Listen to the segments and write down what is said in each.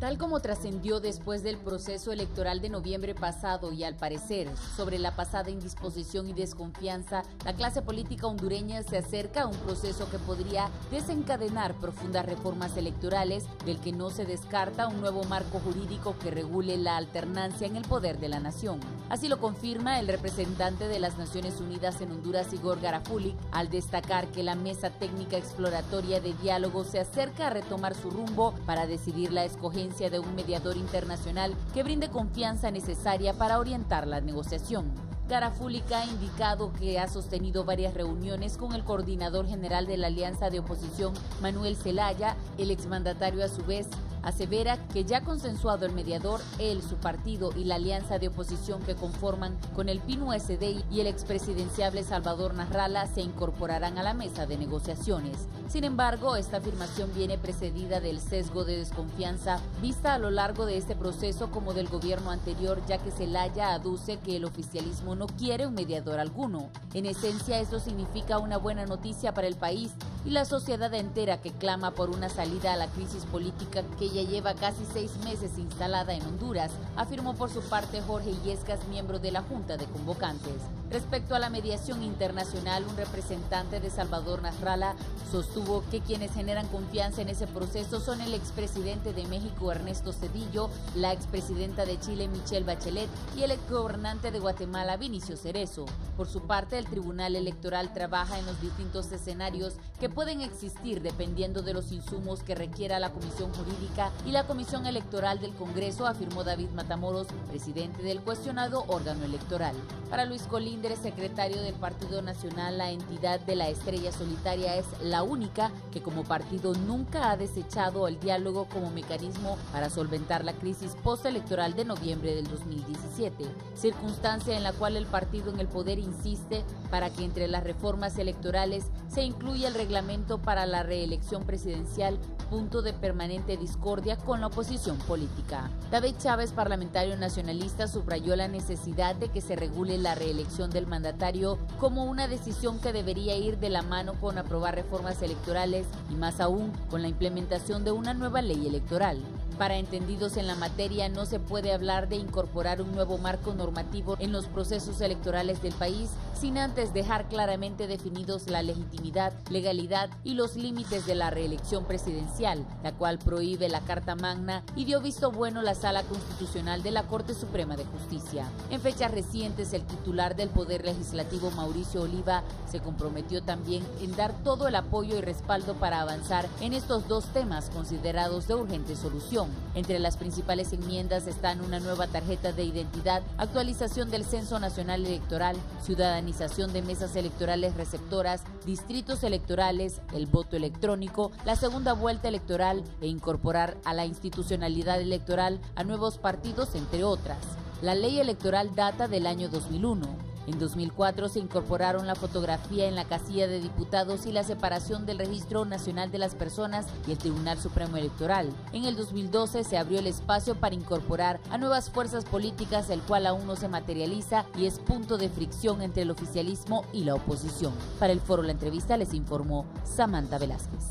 Tal como trascendió después del proceso electoral de noviembre pasado y al parecer sobre la pasada indisposición y desconfianza, la clase política hondureña se acerca a un proceso que podría desencadenar profundas reformas electorales, del que no se descarta un nuevo marco jurídico que regule la alternancia en el poder de la nación. Así lo confirma el representante de las Naciones Unidas en Honduras, Igor Garafuli, al destacar que la mesa técnica exploratoria de diálogo se acerca a retomar su rumbo para decidir la escogencia de un mediador internacional que brinde confianza necesaria para orientar la negociación. Garafuli ha indicado que ha sostenido varias reuniones con el coordinador general de la Alianza de Oposición, Manuel Zelaya. El exmandatario, a su vez, asevera que ya consensuado el mediador, él, su partido y la alianza de oposición que conforman con el PNUSD y el expresidenciable Salvador Nasralla se incorporarán a la mesa de negociaciones. Sin embargo, esta afirmación viene precedida del sesgo de desconfianza vista a lo largo de este proceso como del gobierno anterior, ya que Zelaya aduce que el oficialismo no quiere un mediador alguno. En esencia, esto significa una buena noticia para el país y la sociedad entera que clama por una salida a la crisis política que ya lleva casi 6 meses instalada en Honduras, afirmó por su parte Jorge Illescas, miembro de la Junta de Convocantes. Respecto a la mediación internacional, un representante de Salvador Nasralla sostuvo que quienes generan confianza en ese proceso son el expresidente de México, Ernesto Zedillo, la expresidenta de Chile, Michelle Bachelet, y el exgobernante de Guatemala, Vinicio Cerezo. Por su parte, el Tribunal Electoral trabaja en los distintos escenarios que pueden existir dependiendo de los insumos que requiera la Comisión Jurídica y la Comisión Electoral del Congreso, afirmó David Matamoros, presidente del cuestionado órgano electoral. Para Luis Colíndez, secretario del Partido Nacional, la entidad de la estrella solitaria es la única que como partido nunca ha desechado el diálogo como mecanismo para solventar la crisis postelectoral de noviembre del 2017, circunstancia en la cual el partido en el poder insiste para que entre las reformas electorales se incluya el reglamento para la reelección presidencial, punto de permanente discordia con la oposición política. David Chávez, parlamentario nacionalista, subrayó la necesidad de que se regule la reelección del mandatario como una decisión que debería ir de la mano con aprobar reformas electorales y más aún con la implementación de una nueva ley electoral. Para entendidos en la materia, no se puede hablar de incorporar un nuevo marco normativo en los procesos electorales del país sin antes dejar claramente definidos la legitimidad, legalidad y los límites de la reelección presidencial, la cual prohíbe la Carta Magna y dio visto bueno la Sala Constitucional de la Corte Suprema de Justicia. En fechas recientes, el titular del Poder Legislativo, Mauricio Oliva, se comprometió también en dar todo el apoyo y respaldo para avanzar en estos dos temas considerados de urgente solución. Entre las principales enmiendas están una nueva tarjeta de identidad, actualización del Censo Nacional Electoral, ciudadanización de mesas electorales receptoras, distritos electorales, el voto electrónico, la segunda vuelta electoral e incorporar a la institucionalidad electoral a nuevos partidos, entre otras. La ley electoral data del año 2001. En 2004 se incorporaron la fotografía en la casilla de diputados y la separación del Registro Nacional de las Personas y el Tribunal Supremo Electoral. En el 2012 se abrió el espacio para incorporar a nuevas fuerzas políticas, el cual aún no se materializa y es punto de fricción entre el oficialismo y la oposición. Para el Foro La Entrevista les informó Samantha Velázquez.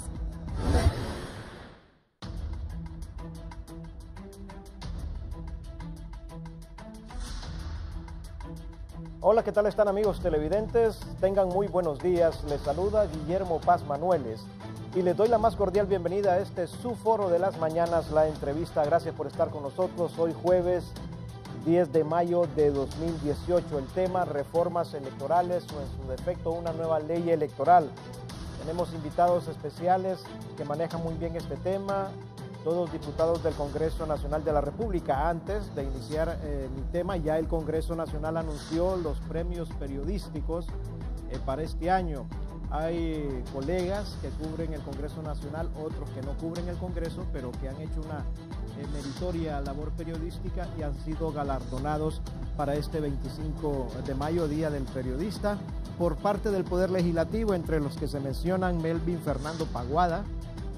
Hola, ¿qué tal están, amigos televidentes? Tengan muy buenos días. Les saluda Guillermo Paz Manueles y les doy la más cordial bienvenida a este su foro de las mañanas, La Entrevista. Gracias por estar con nosotros. Hoy jueves 10 de mayo de 2018. El tema: reformas electorales o en su defecto una nueva ley electoral. Tenemos invitados especiales que manejan muy bien este tema, todos diputados del Congreso Nacional de la República. Antes de iniciar mi tema, ya el Congreso Nacional anunció los premios periodísticos para este año. Hay colegas que cubren el Congreso Nacional, otros que no cubren el Congreso, pero que han hecho una meritoria labor periodística y han sido galardonados para este 25 de mayo, Día del Periodista, por parte del Poder Legislativo, entre los que se mencionan Melvin Fernando Paguada.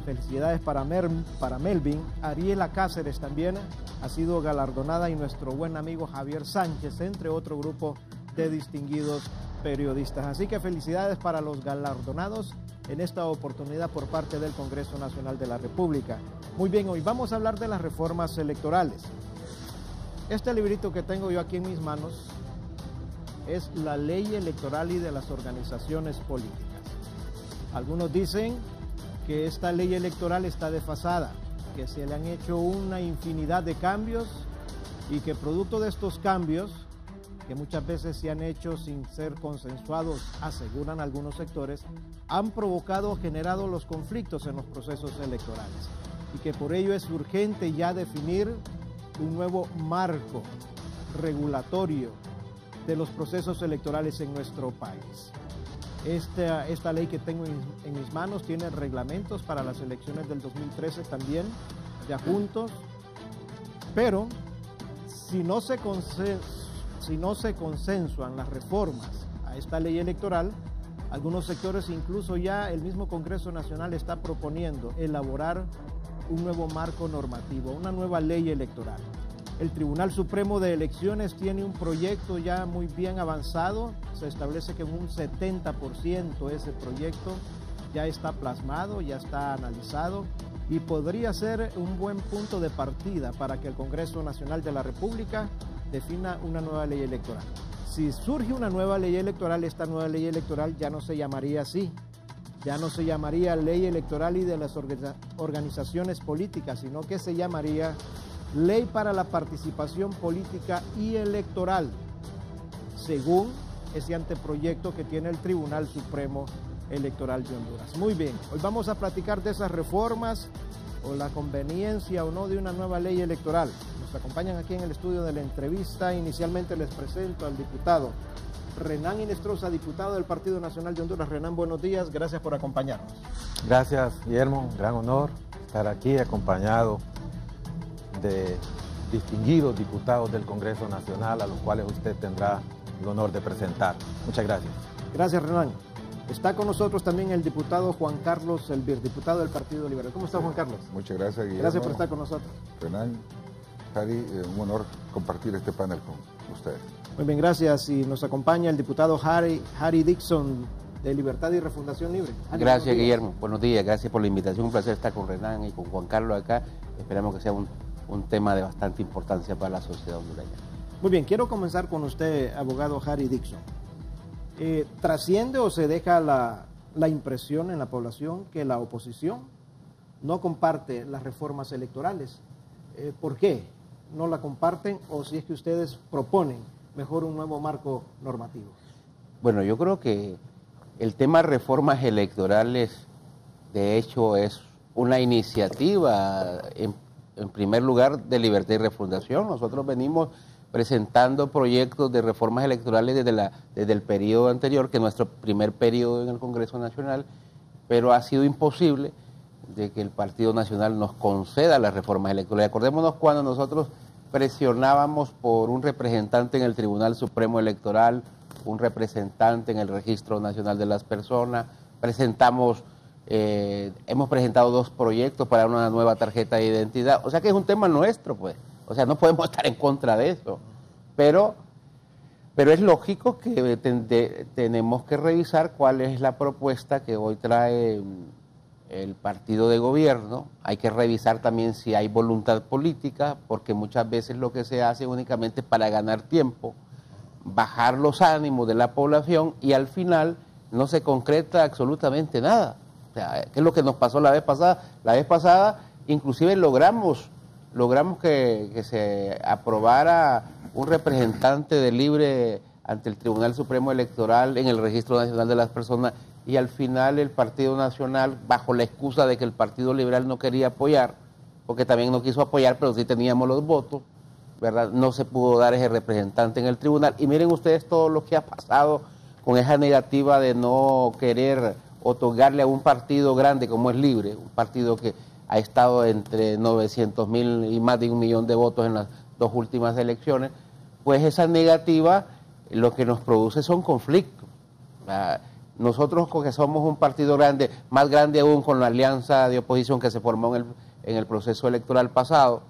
Felicidades para Melvin. Ariela Cáceres también ha sido galardonada y nuestro buen amigo Javier Sánchez, entre otro grupo de distinguidos periodistas. Así que felicidades para los galardonados en esta oportunidad por parte del Congreso Nacional de la República. Muy bien, hoy vamos a hablar de las reformas electorales. Este librito que tengo yo aquí en mis manos es la Ley Electoral y de las Organizaciones Políticas. Algunos dicen que esta ley electoral está desfasada, que se le han hecho una infinidad de cambios y que producto de estos cambios, que muchas veces se han hecho sin ser consensuados, aseguran algunos sectores, han provocado o generado los conflictos en los procesos electorales y que por ello es urgente ya definir un nuevo marco regulatorio de los procesos electorales en nuestro país. Esta ley que tengo en mis manos tiene reglamentos para las elecciones del 2013 también, ya juntos, pero si no se consensuan las reformas a esta ley electoral, algunos sectores, incluso ya el mismo Congreso Nacional está proponiendo elaborar un nuevo marco normativo, una nueva ley electoral. El Tribunal Supremo de Elecciones tiene un proyecto ya muy bien avanzado, se establece que en un 70% ese proyecto ya está plasmado, ya está analizado y podría ser un buen punto de partida para que el Congreso Nacional de la República defina una nueva ley electoral. Si surge una nueva ley electoral, esta nueva ley electoral ya no se llamaría así, ya no se llamaría Ley Electoral y de las Organizaciones Políticas, sino que se llamaría Ley para la Participación Política y Electoral, según ese anteproyecto que tiene el Tribunal Supremo Electoral de Honduras. Muy bien, hoy vamos a platicar de esas reformas o la conveniencia o no de una nueva ley electoral. Nos acompañan aquí en el estudio de la entrevista. Inicialmente les presento al diputado Renán Inestrosa, diputado del Partido Nacional de Honduras. Renán, buenos días, gracias por acompañarnos. Gracias, Guillermo, un gran honor estar aquí acompañado de distinguidos diputados del Congreso Nacional, a los cuales usted tendrá el honor de presentar. Muchas gracias. Gracias, Renán. Está con nosotros también el diputado Juan Carlos Elvir, diputado del Partido Liberal. ¿Cómo está, Juan Carlos? Muchas gracias, Guillermo. Gracias por estar con nosotros. Renán, Harry, un honor compartir este panel con ustedes. Muy bien, gracias. Y nos acompaña el diputado Harry Dixon, de Libertad y Refundación Libre. Gracias, Guillermo. Buenos días, gracias por la invitación. Un placer estar con Renán y con Juan Carlos acá. Esperamos que sea un tema de bastante importancia para la sociedad hondureña. Muy bien, quiero comenzar con usted, abogado Harry Dixon. ¿Trasciende o se deja la impresión en la población que la oposición no comparte las reformas electorales? ¿Por qué no la comparten, o si es que ustedes proponen mejor un nuevo marco normativo? Bueno, yo creo que el tema de reformas electorales, de hecho, es una iniciativa, en primer lugar, de Libertad y Refundación. Nosotros venimos presentando proyectos de reformas electorales desde el periodo anterior, que es nuestro primer periodo en el Congreso Nacional, pero ha sido imposible de que el Partido Nacional nos conceda las reformas electorales. Acordémonos cuando nosotros presionábamos por un representante en el Tribunal Supremo Electoral, un representante en el Registro Nacional de las Personas, hemos presentado 2 proyectos para una nueva tarjeta de identidad, o sea que es un tema nuestro, pues. O sea, no podemos estar en contra de eso, pero es lógico que tenemos que revisar cuál es la propuesta que hoy trae el partido de gobierno. Hay que revisar también si hay voluntad política, porque muchas veces lo que se hace únicamente para ganar tiempo, bajar los ánimos de la población y al final no se concreta absolutamente nada. O sea, ¿qué es lo que nos pasó la vez pasada? La vez pasada inclusive logramos que se aprobara un representante de libre ante el Tribunal Supremo Electoral en el Registro Nacional de las Personas, y al final el Partido Nacional, bajo la excusa de que el Partido Liberal no quería apoyar, porque también no quiso apoyar, pero sí teníamos los votos, ¿verdad? No se pudo dar ese representante en el tribunal. Y miren ustedes todo lo que ha pasado con esa negativa de no querer otorgarle a un partido grande como es Libre, un partido que ha estado entre 900,000 y más de 1 millón de votos en las 2 últimas elecciones, pues esa negativa lo que nos produce son conflictos. Nosotros, que somos un partido grande, más grande aún con la alianza de oposición que se formó en el proceso electoral pasado,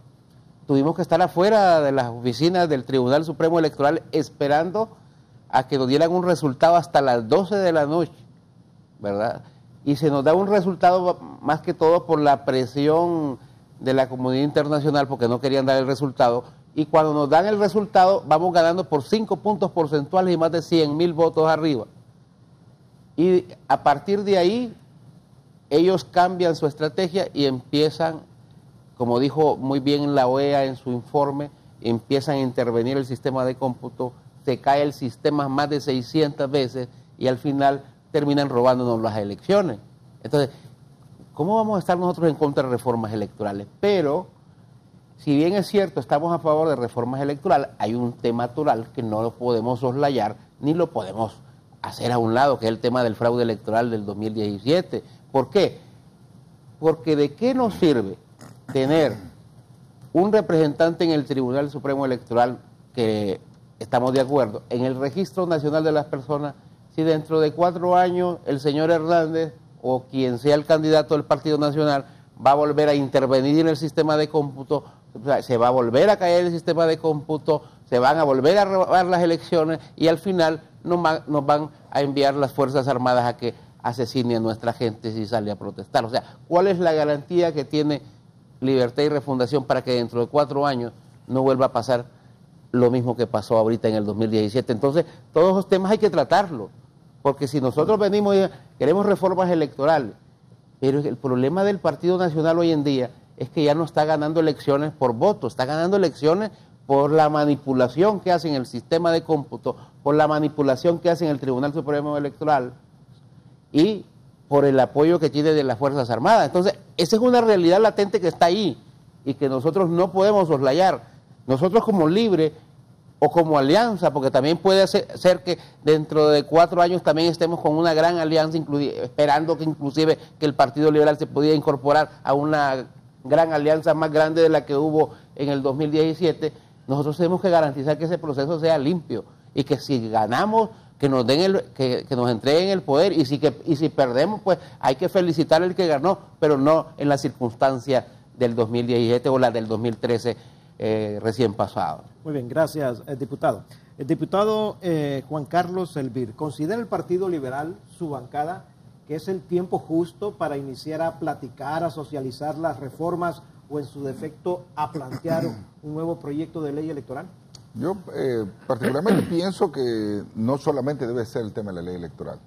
tuvimos que estar afuera de las oficinas del Tribunal Supremo Electoral esperando a que nos dieran un resultado hasta las 12 de la noche, ¿verdad? y se nos da un resultado más que todo por la presión de la comunidad internacional, porque no querían dar el resultado, y cuando nos dan el resultado vamos ganando por 5 puntos porcentuales y más de 100.000 votos arriba. Y a partir de ahí ellos cambian su estrategia y empiezan, como dijo muy bien la OEA en su informe, empiezan a intervenir el sistema de cómputo, se cae el sistema más de 600 veces y al final terminan robándonos las elecciones. Entonces, ¿cómo vamos a estar nosotros en contra de reformas electorales? Pero, si bien es cierto, estamos a favor de reformas electorales, hay un tema natural que no lo podemos soslayar ni lo podemos hacer a un lado, que es el tema del fraude electoral del 2017. ¿Por qué? Porque ¿de qué nos sirve tener un representante en el Tribunal Supremo Electoral, que estamos de acuerdo, en el Registro Nacional de las Personas, si dentro de 4 años el señor Hernández o quien sea el candidato del Partido Nacional va a volver a intervenir en el sistema de cómputo, o sea, se va a volver a caer el sistema de cómputo, se van a volver a robar las elecciones y al final nos van a enviar las Fuerzas Armadas a que asesinen a nuestra gente si sale a protestar? O sea, ¿cuál es la garantía que tiene Libertad y Refundación para que dentro de 4 años no vuelva a pasar lo mismo que pasó ahorita en el 2017? Entonces, todos esos temas hay que tratarlos, porque si nosotros venimos y queremos reformas electorales, pero el problema del Partido Nacional hoy en día es que ya no está ganando elecciones por voto, está ganando elecciones por la manipulación que hacen el sistema de cómputo, por la manipulación que hacen el Tribunal Supremo Electoral y por el apoyo que tiene de las Fuerzas Armadas. Entonces, esa es una realidad latente que está ahí y que nosotros no podemos soslayar. Nosotros como Libre o como alianza, porque también puede ser que dentro de 4 años también estemos con una gran alianza, esperando que inclusive que el Partido Liberal se pudiera incorporar a una gran alianza más grande de la que hubo en el 2017, nosotros tenemos que garantizar que ese proceso sea limpio y que si ganamos, que nos den que nos entreguen el poder y si perdemos, pues hay que felicitar al que ganó, pero no en la circunstancia del 2017 o la del 2013 recién pasado. Muy bien, gracias, diputado. El diputado Juan Carlos Elvir, ¿considera el Partido Liberal, su bancada, que es el tiempo justo para iniciar a platicar, a socializar las reformas o en su defecto a plantear un nuevo proyecto de ley electoral? Yo particularmente pienso que no solamente debe ser el tema de la ley electoral,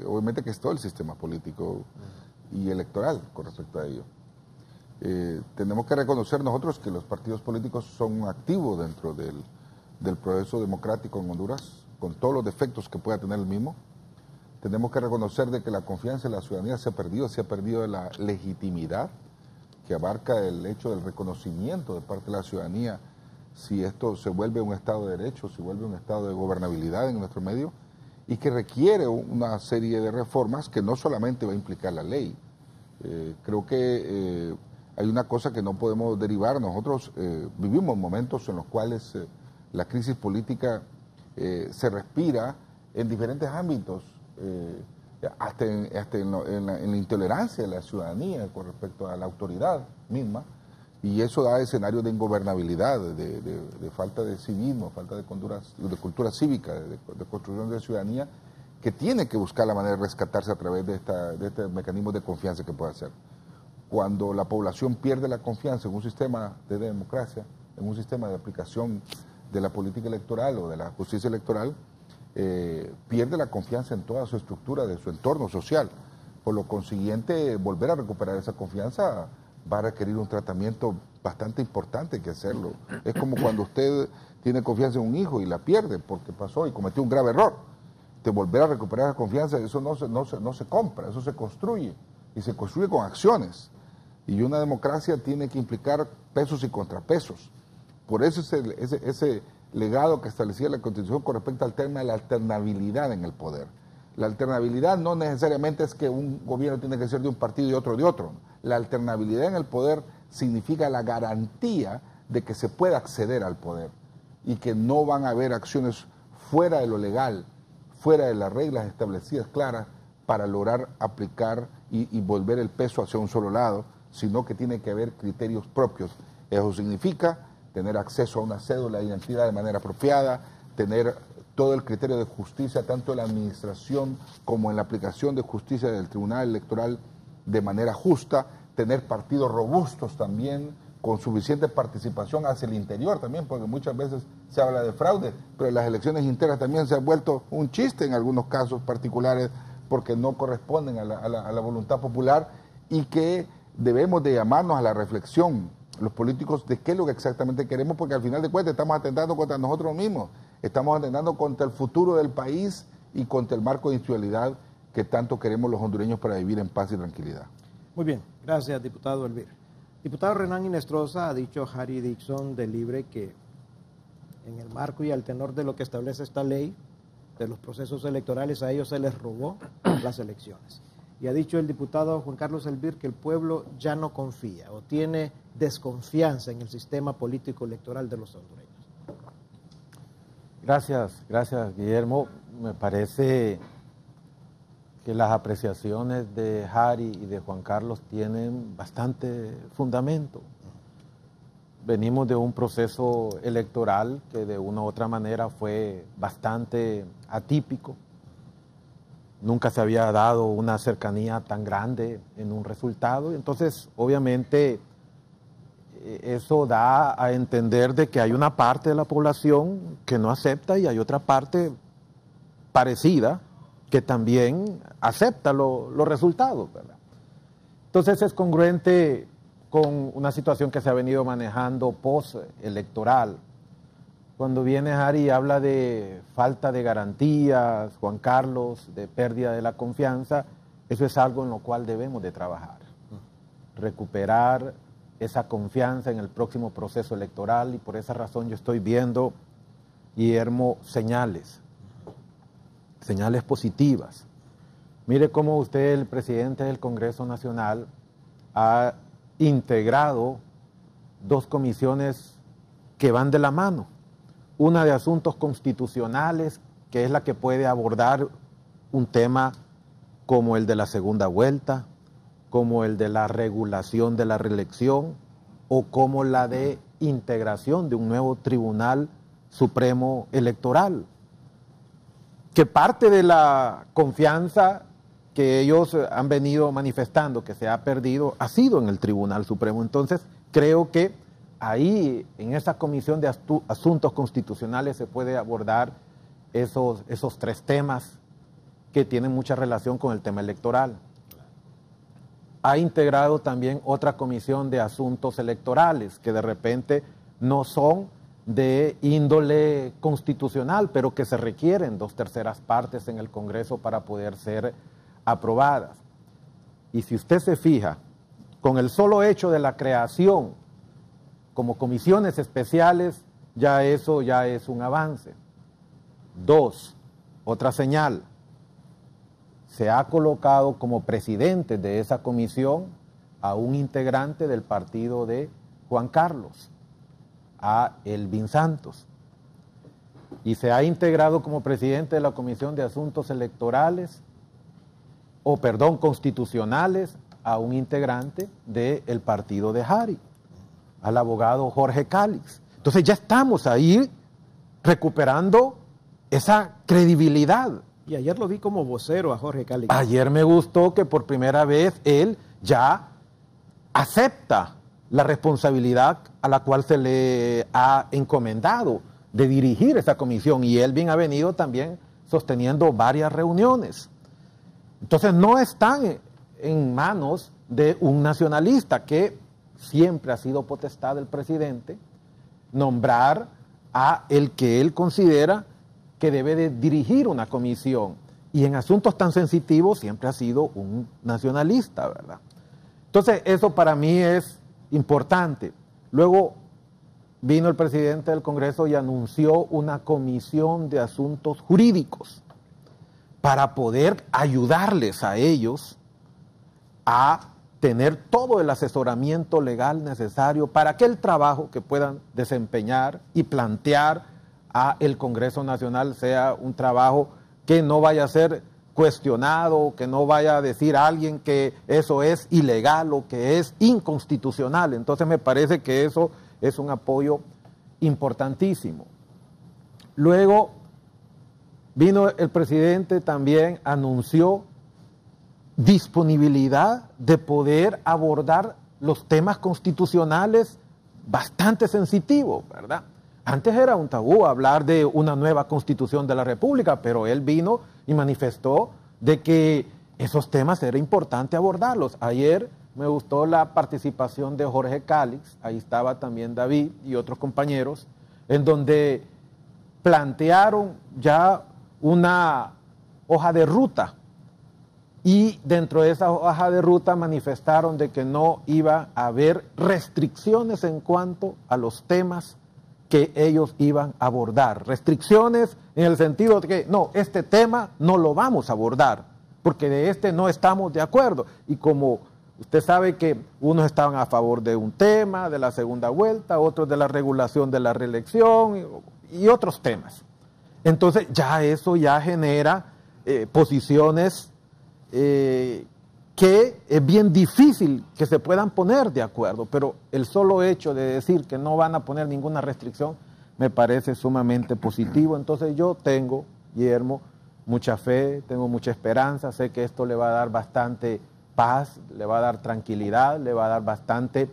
obviamente que es todo el sistema político y electoral con respecto a ello. Tenemos que reconocer nosotros que los partidos políticos son activos dentro del proceso democrático en Honduras, con todos los defectos que pueda tener el mismo. Tenemos que reconocer de que la confianza de la ciudadanía se ha perdido la legitimidad que abarca el hecho del reconocimiento de parte de la ciudadanía si esto se vuelve un Estado de Derecho, si vuelve un Estado de gobernabilidad en nuestro medio, y que requiere una serie de reformas que no solamente va a implicar la ley. Creo que hay una cosa que no podemos derivar. Nosotros vivimos momentos en los cuales la crisis política se respira en diferentes ámbitos, hasta en la intolerancia de la ciudadanía con respecto a la autoridad misma, y eso da escenarios de ingobernabilidad, de falta de civismo, falta de cultura cívica, de construcción de ciudadanía, que tiene que buscar la manera de rescatarse a través de este mecanismo de confianza que puede hacer. Cuando la población pierde la confianza en un sistema de democracia, en un sistema de aplicación de la política electoral o de la justicia electoral, pierde la confianza en toda su estructura de su entorno social. Por lo consiguiente, volver a recuperar esa confianza va a requerir un tratamiento bastante importante que hacerlo. Es como cuando usted tiene confianza en un hijo y la pierde porque pasó y cometió un grave error. De volver a recuperar la confianza, eso no se compra, eso se construye, y se construye con acciones. Y una democracia tiene que implicar pesos y contrapesos. Por eso ese legado que establecía la Constitución con respecto al tema de la alternabilidad en el poder. La alternabilidad no necesariamente es que un gobierno tiene que ser de un partido y otro de otro. La alternabilidad en el poder significa la garantía de que se pueda acceder al poder y que no van a haber acciones fuera de lo legal, fuera de las reglas establecidas claras para lograr aplicar y volver el peso hacia un solo lado, sino que tiene que haber criterios propios. Eso significa tener acceso a una cédula de identidad de manera apropiada, tener todo el criterio de justicia, tanto en la administración como en la aplicación de justicia del Tribunal Electoral de manera justa, tener partidos robustos también, con suficiente participación hacia el interior también, porque muchas veces se habla de fraude, pero las elecciones internas también se han vuelto un chiste en algunos casos particulares, porque no corresponden a la voluntad popular, y que debemos de llamarnos a la reflexión, los políticos, de qué es lo que exactamente queremos, porque al final de cuentas estamos atentando contra nosotros mismos, estamos atentando contra el futuro del país y contra el marco de institucionalidad que tanto queremos los hondureños para vivir en paz y tranquilidad. Muy bien, gracias, diputado Elvir. Diputado Renan Inestrosa, ha dicho Harry Dixon de Libre que en el marco y al tenor de lo que establece esta ley, de los procesos electorales, a ellos se les robó las elecciones. Y ha dicho el diputado Juan Carlos Elvir que el pueblo ya no confía o tiene desconfianza en el sistema político electoral de los hondureños. Gracias Guillermo. Me parece que las apreciaciones de Harry y de Juan Carlos tienen bastante fundamento. Venimos de un proceso electoral que de una u otra manera fue bastante atípico. Nunca se había dado una cercanía tan grande en un resultado. Entonces, obviamente, eso da a entender de que hay una parte de la población que no acepta y hay otra parte parecida que también acepta los resultados, ¿verdad? Entonces es congruente con una situación que se ha venido manejando post-electoral. Cuando viene Harry y habla de falta de garantías, Juan Carlos, de pérdida de la confianza, eso es algo en lo cual debemos de trabajar. Recuperar esa confianza en el próximo proceso electoral, y por esa razón yo estoy viendo, Guillermo, señales positivas. Mire cómo usted, el presidente del Congreso Nacional, ha integrado dos comisiones que van de la mano. Una de asuntos constitucionales, que es la que puede abordar un tema como el de la segunda vuelta, como el de la regulación de la reelección, o como la de integración de un nuevo Tribunal Supremo Electoral, que parte de la confianza que ellos han venido manifestando que se ha perdido ha sido en el Tribunal Supremo. Entonces, creo que ahí, en esa comisión de asuntos constitucionales, se puede abordar esos tres temas que tienen mucha relación con el tema electoral. Ha integrado también otra comisión de asuntos electorales, que de repente no son de índole constitucional, pero que se requieren 2/3 partes en el Congreso para poder ser aprobadas. Y si usted se fija, con el solo hecho de la creación como comisiones especiales, eso ya es un avance. 2, otra señal, se ha colocado como presidente de esa comisión a un integrante del partido de Juan Carlos, a Elvin Santos, y se ha integrado como presidente de la Comisión de Asuntos Electorales, constitucionales, a un integrante del partido de Harry, al abogado Jorge Calix. Entonces ya estamos ahí recuperando esa credibilidad. Y ayer lo vi como vocero a Jorge Calix. Ayer me gustó que por primera vez él ya acepta la responsabilidad a la cual se le ha encomendado de dirigir esa comisión, y Elvin ha venido también sosteniendo varias reuniones. Entonces no están en manos de un nacionalista, que siempre ha sido potestad del presidente nombrar a el que él considera que debe de dirigir una comisión, y en asuntos tan sensitivos siempre ha sido un nacionalista, ¿verdad? Entonces eso para mí es importante. Luego vino el presidente del Congreso y anunció una comisión de asuntos jurídicos para poder ayudarles a ellos a tener todo el asesoramiento legal necesario para que el trabajo que puedan desempeñar y plantear a el Congreso Nacional sea un trabajo que no vaya a ser cuestionado, que no vaya a decir a alguien que eso es ilegal o que es inconstitucional. Entonces me parece que eso es un apoyo importantísimo. Luego vino el presidente también, anunció disponibilidad de poder abordar los temas constitucionales bastante sensitivos, ¿verdad? Antes era un tabú hablar de una nueva constitución de la República, pero él vino y manifestó de que esos temas era importante abordarlos. Ayer me gustó la participación de Jorge Cálix, ahí estaba también David y otros compañeros, en donde plantearon ya una hoja de ruta, y dentro de esa hoja de ruta manifestaron de que no iba a haber restricciones en cuanto a los temas que ellos iban a abordar. Restricciones en el sentido de que no, este tema no lo vamos a abordar, porque de este no estamos de acuerdo. Y como usted sabe que unos estaban a favor de un tema, de la segunda vuelta, otros de la regulación de la reelección y otros temas. Entonces ya eso ya genera posiciones que es bien difícil que se puedan poner de acuerdo, pero el solo hecho de decir que no van a poner ninguna restricción me parece sumamente positivo. Entonces yo tengo, Guillermo, mucha fe, tengo mucha esperanza, sé que esto le va a dar bastante paz, le va a dar tranquilidad, le va a dar bastante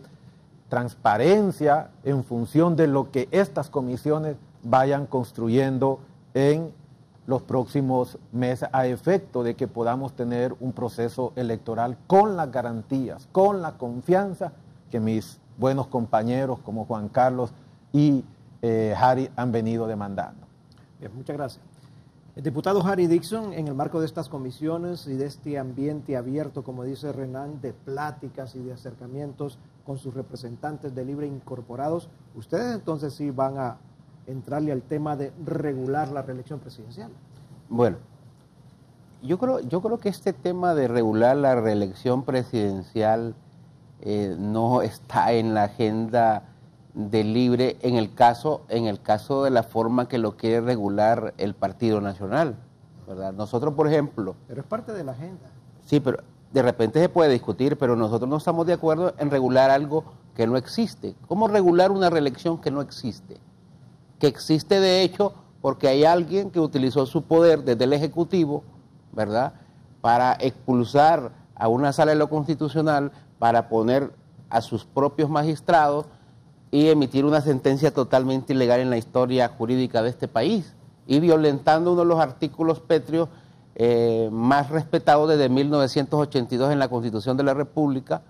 transparencia en función de lo que estas comisiones vayan construyendo en los próximos meses, a efecto de que podamos tener un proceso electoral con las garantías, con la confianza que mis buenos compañeros como Juan Carlos y Harry han venido demandando. Bien, muchas gracias. El diputado Harry Dixon, en el marco de estas comisiones y de este ambiente abierto, como dice Renan, de pláticas y de acercamientos con sus representantes de Libre Incorporados, ustedes entonces sí van a entrarle al tema de regular la reelección presidencial. Bueno, yo creo que este tema de regular la reelección presidencial no está en la agenda de Libre en el caso de la forma que lo quiere regular el Partido Nacional, ¿verdad? Nosotros, por ejemplo... Pero es parte de la agenda. Sí, pero de repente se puede discutir, pero nosotros no estamos de acuerdo en regular algo que no existe. ¿Cómo regular una reelección que no existe? Que existe de hecho porque hay alguien que utilizó su poder desde el Ejecutivo, ¿verdad?, para expulsar a una sala de lo constitucional, para poner a sus propios magistrados y emitir una sentencia totalmente ilegal en la historia jurídica de este país, y violentando uno de los artículos pétreos más respetados desde 1982 en la Constitución de la República,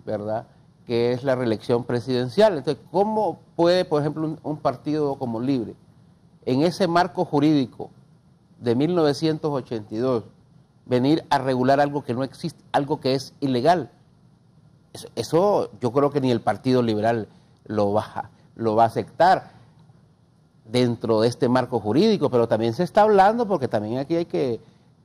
¿verdad?, que es la reelección presidencial. Entonces, ¿cómo puede, por ejemplo, un partido como Libre, en ese marco jurídico de 1982, venir a regular algo que no existe, algo que es ilegal? Eso yo creo que ni el Partido Liberal lo va a aceptar dentro de este marco jurídico, pero también se está hablando, porque también aquí hay que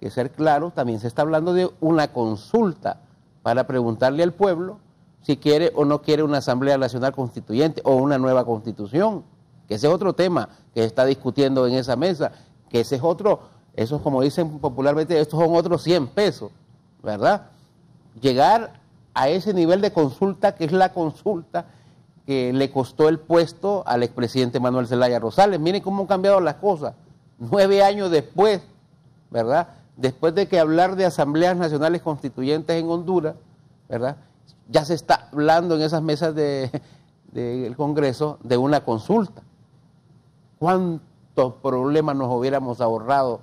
ser claro, también se está hablando de una consulta para preguntarle al pueblo si quiere o no quiere una Asamblea Nacional Constituyente o una nueva Constitución, que ese es otro tema que se está discutiendo en esa mesa, que ese es otro, eso como dicen popularmente, estos son otros 100 pesos, ¿verdad? Llegar a ese nivel de consulta, que es la consulta que le costó el puesto al expresidente Manuel Zelaya Rosales. Miren cómo han cambiado las cosas, 9 años después, ¿verdad? Después de que hablar de asambleas nacionales constituyentes en Honduras, ¿verdad?, ya se está hablando en esas mesas del Congreso de una consulta. ¿Cuántos problemas nos hubiéramos ahorrado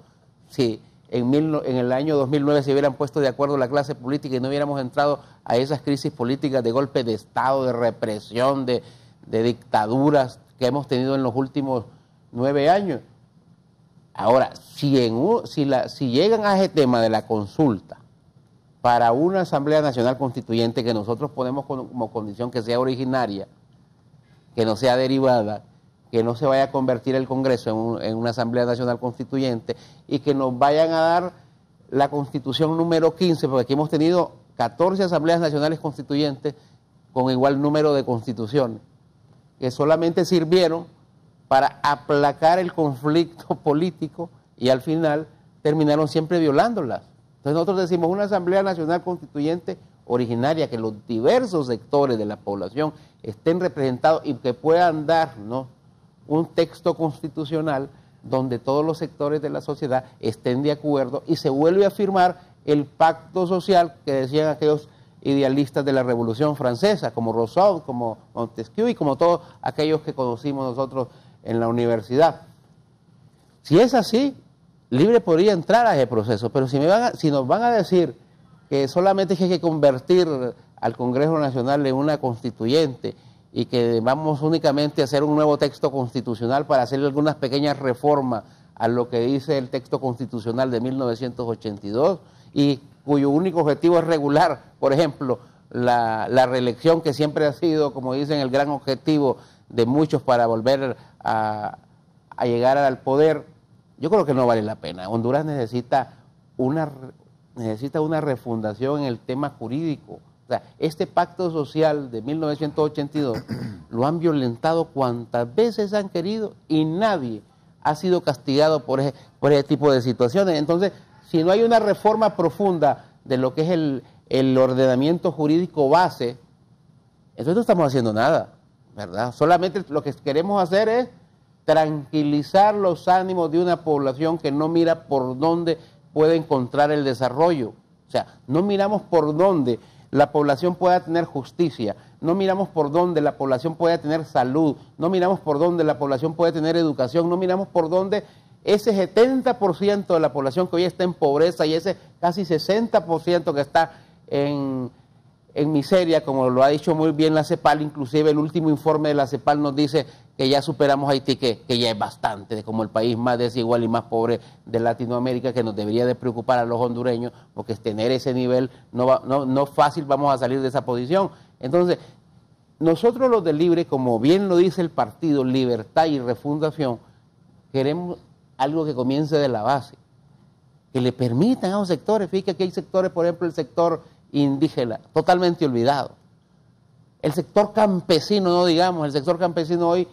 si en el año 2009 se hubieran puesto de acuerdo la clase política y no hubiéramos entrado a esas crisis políticas de golpe de Estado, de represión, de dictaduras que hemos tenido en los últimos 9 años? Ahora, si llegan a ese tema de la consulta para una Asamblea Nacional Constituyente, que nosotros ponemos como condición que sea originaria, que no sea derivada, que no se vaya a convertir el Congreso en una Asamblea Nacional Constituyente, y que nos vayan a dar la Constitución número 15, porque aquí hemos tenido 14 Asambleas Nacionales Constituyentes con igual número de constituciones, que solamente sirvieron para aplacar el conflicto político y al final terminaron siempre violándolas. Entonces nosotros decimos una Asamblea Nacional Constituyente originaria, que los diversos sectores de la población estén representados y que puedan dar, ¿no?, un texto constitucional donde todos los sectores de la sociedad estén de acuerdo y se vuelve a firmar el pacto social que decían aquellos idealistas de la Revolución Francesa, como Rousseau, como Montesquieu y como todos aquellos que conocimos nosotros en la universidad. Si es así, Libre podría entrar a ese proceso, pero si nos van a decir que solamente hay que convertir al Congreso Nacional en una constituyente y que vamos únicamente a hacer un nuevo texto constitucional para hacer algunas pequeñas reformas a lo que dice el texto constitucional de 1982 y cuyo único objetivo es regular, por ejemplo, la reelección, que siempre ha sido, como dicen, el gran objetivo de muchos para volver a llegar al poder, yo creo que no vale la pena. Honduras necesita una refundación en el tema jurídico. O sea, este pacto social de 1982 lo han violentado cuantas veces han querido y nadie ha sido castigado por ese tipo de situaciones. Entonces, si no hay una reforma profunda de lo que es el ordenamiento jurídico base, entonces no estamos haciendo nada, ¿verdad? Solamente lo que queremos hacer es tranquilizar los ánimos de una población que no mira por dónde puede encontrar el desarrollo. O sea, no miramos por dónde la población pueda tener justicia, no miramos por dónde la población pueda tener salud, no miramos por dónde la población puede tener educación, no miramos por dónde ese 70% de la población que hoy está en pobreza y ese casi 60% que está en miseria, como lo ha dicho muy bien la CEPAL, inclusive el último informe de la CEPAL nos dice que ya superamos a Haití, que ya es bastante, como el país más desigual y más pobre de Latinoamérica, que nos debería de preocupar a los hondureños, porque tener ese nivel no fácil vamos a salir de esa posición. Entonces, nosotros los de Libre, como bien lo dice el partido, Libertad y Refundación, queremos algo que comience de la base, que le permitan a los sectores. Fíjate que hay sectores, por ejemplo, el sector indígena, totalmente olvidado. El sector campesino, no digamos, el sector campesino hoy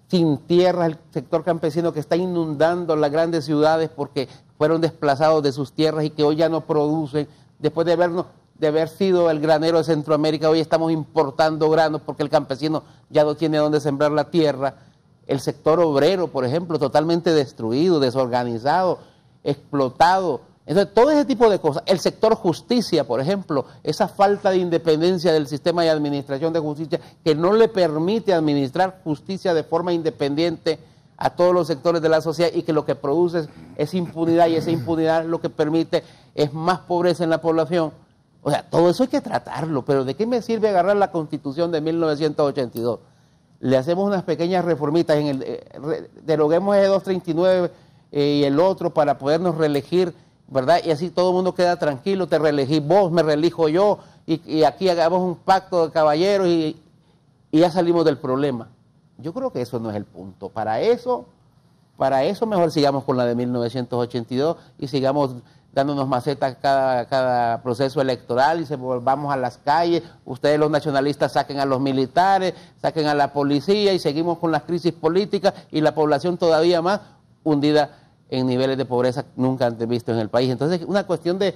sin tierra, el sector campesino que está inundando las grandes ciudades porque fueron desplazados de sus tierras y que hoy ya no producen, después de haber sido el granero de Centroamérica, hoy estamos importando granos porque el campesino ya no tiene dónde sembrar la tierra. El sector obrero, por ejemplo, totalmente destruido, desorganizado, explotado. Entonces, todo ese tipo de cosas. El sector justicia, por ejemplo, esa falta de independencia del sistema de administración de justicia que no le permite administrar justicia de forma independiente a todos los sectores de la sociedad y que lo que produce es impunidad y esa impunidad lo que permite es más pobreza en la población. O sea, todo eso hay que tratarlo, pero ¿de qué me sirve agarrar la Constitución de 1982? Le hacemos unas pequeñas reformitas, deroguemos ese 239 y el otro para podernos reelegir, ¿verdad? Y así todo el mundo queda tranquilo, te reelegís vos, me reelijo yo, y aquí hagamos un pacto de caballeros y ya salimos del problema. Yo creo que eso no es el punto. Para eso mejor sigamos con la de 1982 y sigamos dándonos macetas cada proceso electoral y volvamos a las calles. Ustedes los nacionalistas saquen a los militares, saquen a la policía y seguimos con las crisis políticas y la población todavía más hundida en niveles de pobreza nunca antes vistos en el país. Entonces, una cuestión de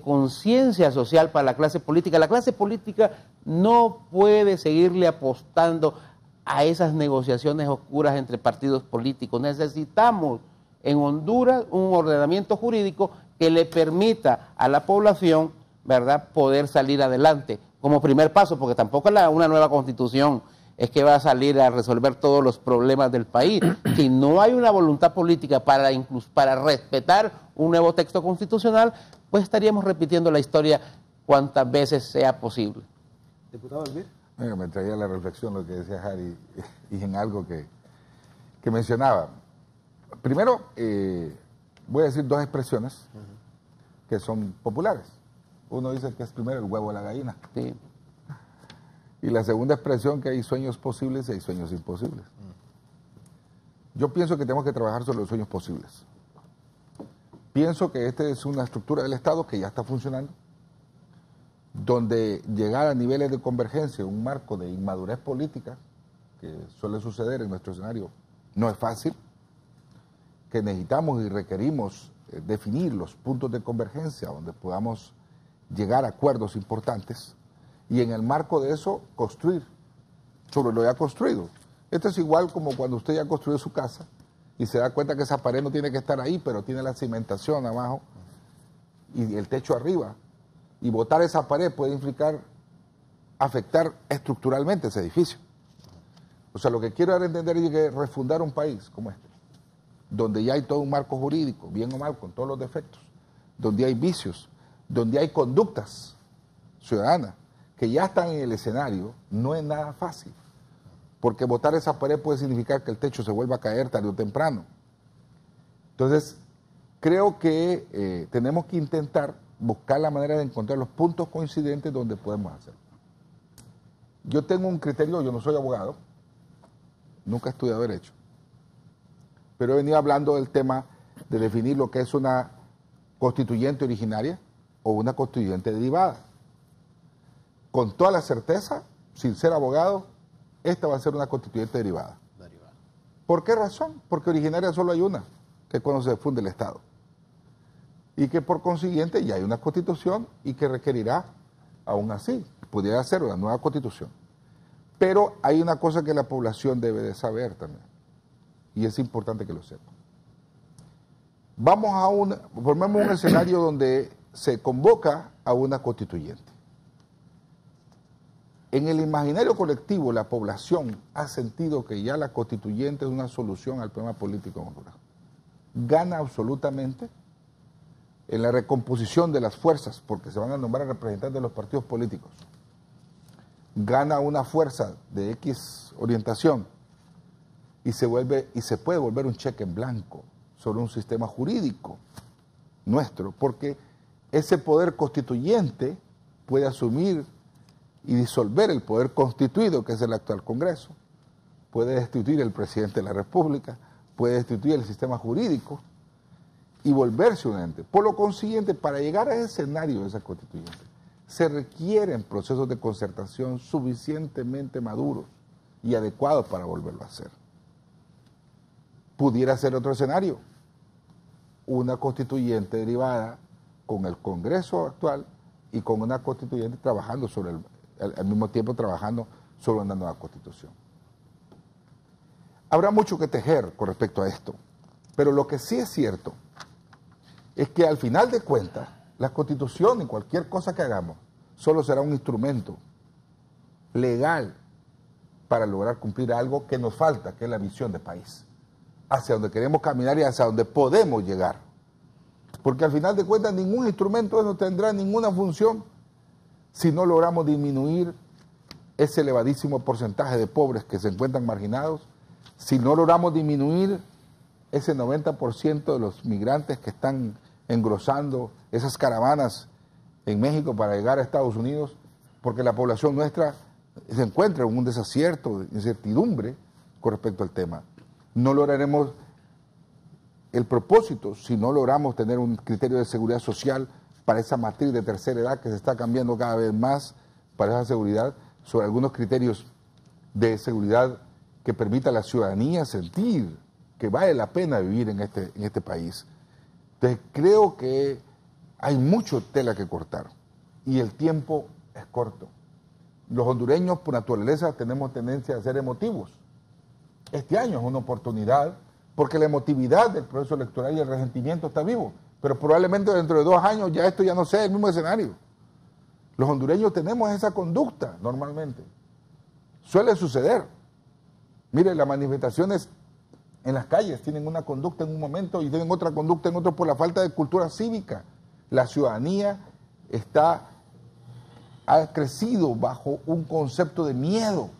conciencia social para la clase política. La clase política no puede seguirle apostando a esas negociaciones oscuras entre partidos políticos. Necesitamos en Honduras un ordenamiento jurídico que le permita a la población, ¿verdad?, poder salir adelante como primer paso, porque tampoco una nueva constitución es que va a salir a resolver todos los problemas del país. Si no hay una voluntad política para respetar un nuevo texto constitucional, pues estaríamos repitiendo la historia cuantas veces sea posible. Diputado Elvir. Me traía la reflexión lo que decía Harry y en algo que mencionaba. Primero, voy a decir dos expresiones que son populares. Uno dice que es primero el huevo o la gallina. Sí. Y la segunda expresión, que hay sueños posibles y hay sueños imposibles. Yo pienso que tenemos que trabajar sobre los sueños posibles. Pienso que esta es una estructura del Estado que ya está funcionando, donde llegar a niveles de convergencia, un marco de inmadurez política, que suele suceder en nuestro escenario, no es fácil, que necesitamos y requerimos definir los puntos de convergencia donde podamos llegar a acuerdos importantes y en el marco de eso construir sobre lo ya construido. Esto es igual como cuando usted ya construyó su casa y se da cuenta que esa pared no tiene que estar ahí, pero tiene la cimentación abajo y el techo arriba. Y botar esa pared puede afectar estructuralmente ese edificio. O sea, lo que quiero dar a entender es que refundar un país como este, donde ya hay todo un marco jurídico, bien o mal, con todos los defectos, donde hay vicios, donde hay conductas ciudadanas que ya están en el escenario, no es nada fácil. Porque botar esa pared puede significar que el techo se vuelva a caer tarde o temprano. Entonces, creo que tenemos que intentar buscar la manera de encontrar los puntos coincidentes donde podemos hacerlo. Yo tengo un criterio, yo no soy abogado, nunca he estudiado Derecho, pero he venido hablando del tema de definir lo que es una constituyente originaria o una constituyente derivada. Con toda la certeza, sin ser abogado, esta va a ser una constituyente derivada. ¿Por qué razón? Porque originaria solo hay una, que es cuando se funde el Estado. Y que por consiguiente ya hay una constitución y que requerirá, aún así, pudiera ser una nueva constitución. Pero hay una cosa que la población debe de saber también, y es importante que lo sepa. Formemos un escenario donde se convoca a una constituyente. En el imaginario colectivo, la población ha sentido que ya la constituyente es una solución al problema político en Honduras. Gana absolutamente en la recomposición de las fuerzas, porque se van a nombrar representantes de los partidos políticos. Gana una fuerza de X orientación y se puede volver un cheque en blanco sobre un sistema jurídico nuestro, porque ese poder constituyente puede asumir y disolver el poder constituido, que es el actual Congreso, puede destituir el presidente de la República, puede destituir el sistema jurídico y volverse un ente. Por lo consiguiente, para llegar a ese escenario de esa constituyente, se requieren procesos de concertación suficientemente maduros y adecuados para volverlo a hacer. Pudiera ser otro escenario, una constituyente derivada con el Congreso actual y con una constituyente trabajando al mismo tiempo trabajando sobre una nueva constitución. Habrá mucho que tejer con respecto a esto, pero lo que sí es cierto es que al final de cuentas, la constitución y cualquier cosa que hagamos solo será un instrumento legal para lograr cumplir algo que nos falta, que es la visión de país, hacia donde queremos caminar y hacia donde podemos llegar. Porque al final de cuentas ningún instrumento de eso tendrá ninguna función si no logramos disminuir ese elevadísimo porcentaje de pobres que se encuentran marginados, si no logramos disminuir ese 90% de los migrantes que están engrosando esas caravanas en México para llegar a Estados Unidos, porque la población nuestra se encuentra en un desacierto, de incertidumbre con respecto al tema. No lograremos el propósito si no logramos tener un criterio de seguridad social para esa matriz de tercera edad que se está cambiando cada vez más para esa seguridad, sobre algunos criterios de seguridad que permita a la ciudadanía sentir que vale la pena vivir en este país. Entonces creo que hay mucho tela que cortar y el tiempo es corto. Los hondureños por naturaleza tenemos tendencia a ser emotivos. Este año es una oportunidad porque la emotividad del proceso electoral y el resentimiento está vivo, pero probablemente dentro de 2 años ya esto ya no sea el mismo escenario. Los hondureños tenemos esa conducta normalmente. Suele suceder. Mire, las manifestaciones en las calles tienen una conducta en un momento y tienen otra conducta en otro por la falta de cultura cívica. La ciudadanía ha crecido bajo un concepto de miedo.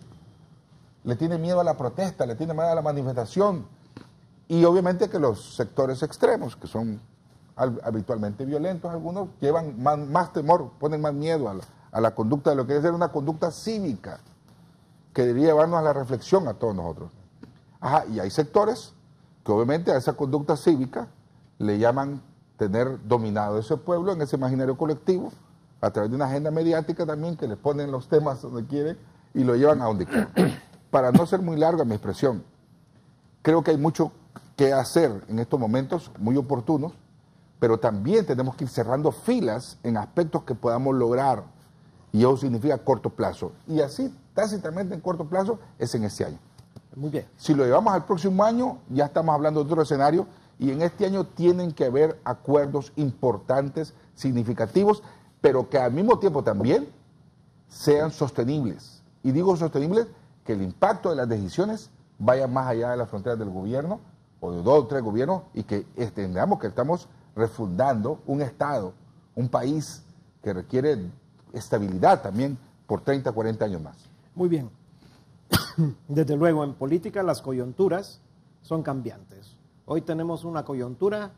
Le tiene miedo a la protesta, le tiene miedo a la manifestación. Y obviamente que los sectores extremos, que son habitualmente violentos, algunos llevan más temor, ponen más miedo a la conducta de lo que debe ser una conducta cívica, que debería llevarnos a la reflexión a todos nosotros. Ajá, y hay sectores que obviamente a esa conducta cívica le llaman tener dominado ese pueblo en ese imaginario colectivo, a través de una agenda mediática también que les ponen los temas donde quieren y lo llevan a donde quieren. Para no ser muy larga mi expresión, creo que hay mucho que hacer en estos momentos muy oportunos, pero también tenemos que ir cerrando filas en aspectos que podamos lograr, y eso significa corto plazo. Y así, tácitamente en corto plazo, es en este año. Muy bien. Si lo llevamos al próximo año, ya estamos hablando de otro escenario, y en este año tienen que haber acuerdos importantes, significativos, pero que al mismo tiempo también sean sostenibles. Y digo sostenibles, que el impacto de las decisiones vaya más allá de las fronteras del gobierno, o de 2 o 3 gobiernos, y que entendamos que estamos refundando un Estado, un país que requiere estabilidad también por 30, 40 años más. Muy bien. Desde luego, en política las coyunturas son cambiantes. Hoy tenemos una coyuntura,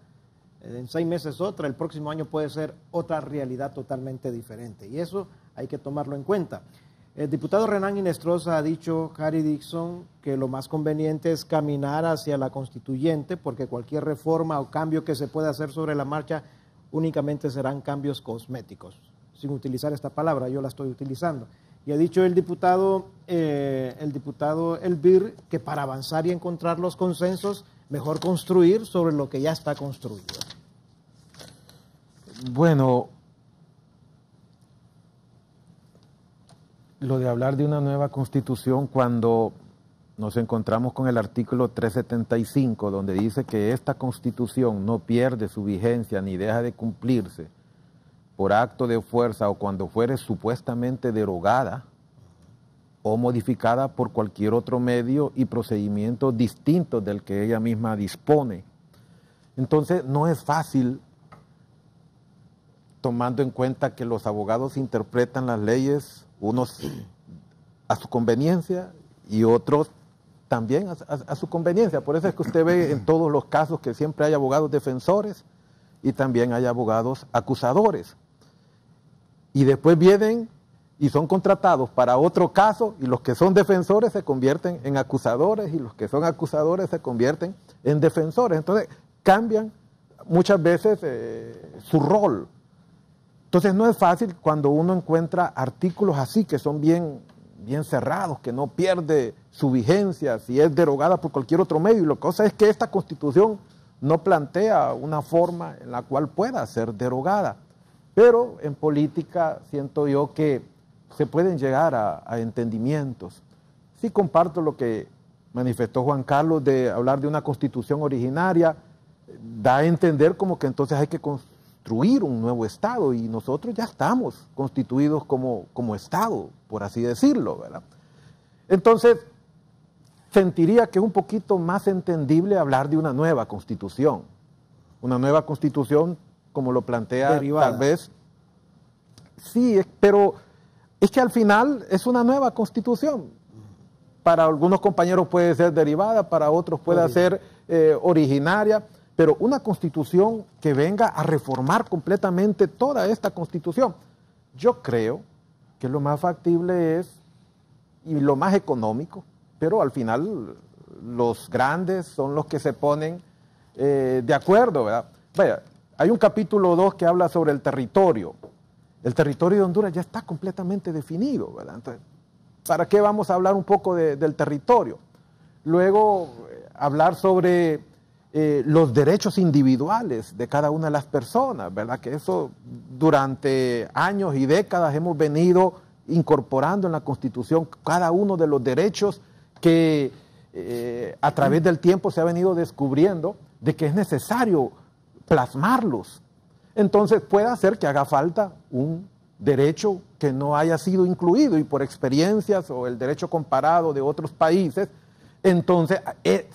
en 6 meses otra, el próximo año puede ser otra realidad totalmente diferente. Y eso hay que tomarlo en cuenta. El diputado Renan Inestrosa ha dicho, Harry Dixon, que lo más conveniente es caminar hacia la constituyente, porque cualquier reforma o cambio que se pueda hacer sobre la marcha únicamente serán cambios cosméticos. Sin utilizar esta palabra, yo la estoy utilizando. Y ha dicho el diputado Elvir que para avanzar y encontrar los consensos, mejor construir sobre lo que ya está construido. Bueno, lo de hablar de una nueva constitución cuando nos encontramos con el artículo 375, donde dice que esta constitución no pierde su vigencia ni deja de cumplirse por acto de fuerza o cuando fuere supuestamente derogada o modificada por cualquier otro medio y procedimiento distinto del que ella misma dispone. Entonces no es fácil, tomando en cuenta que los abogados interpretan las leyes, unos a su conveniencia y otros también a su conveniencia. Por eso es que usted ve en todos los casos que siempre hay abogados defensores y también hay abogados acusadores. Y después vienen y son contratados para otro caso y los que son defensores se convierten en acusadores y los que son acusadores se convierten en defensores. Entonces cambian muchas veces su rol. Entonces no es fácil cuando uno encuentra artículos así que son bien cerrados, que no pierde su vigencia si es derogada por cualquier otro medio. Y la cosa es que esta Constitución no plantea una forma en la cual pueda ser derogada. Pero en política siento yo que se pueden llegar a entendimientos. Sí comparto lo que manifestó Juan Carlos de hablar de una Constitución originaria, da a entender como que entonces hay que construir un nuevo Estado y nosotros ya estamos constituidos como Estado, por así decirlo, ¿verdad? Entonces, sentiría que es un poquito más entendible hablar de una nueva Constitución. Una nueva Constitución, como lo plantea derivada. Tal vez. Sí, pero es que al final es una nueva Constitución. Para algunos compañeros puede ser derivada, para otros puede ser originaria, pero una Constitución que venga a reformar completamente toda esta Constitución. Yo creo que lo más factible es, y lo más económico, pero al final los grandes son los que se ponen de acuerdo, ¿verdad? Vaya, hay un capítulo 2 que habla sobre el territorio. El territorio de Honduras ya está completamente definido, ¿verdad? Entonces, ¿para qué vamos a hablar un poco del territorio? Luego, hablar sobre los derechos individuales de cada una de las personas, ¿verdad? Que eso durante años y décadas hemos venido incorporando en la Constitución cada uno de los derechos que a través del tiempo se ha venido descubriendo de que es necesario plasmarlos. Entonces puede ser que haga falta un derecho que no haya sido incluido y por experiencias o el derecho comparado de otros países, entonces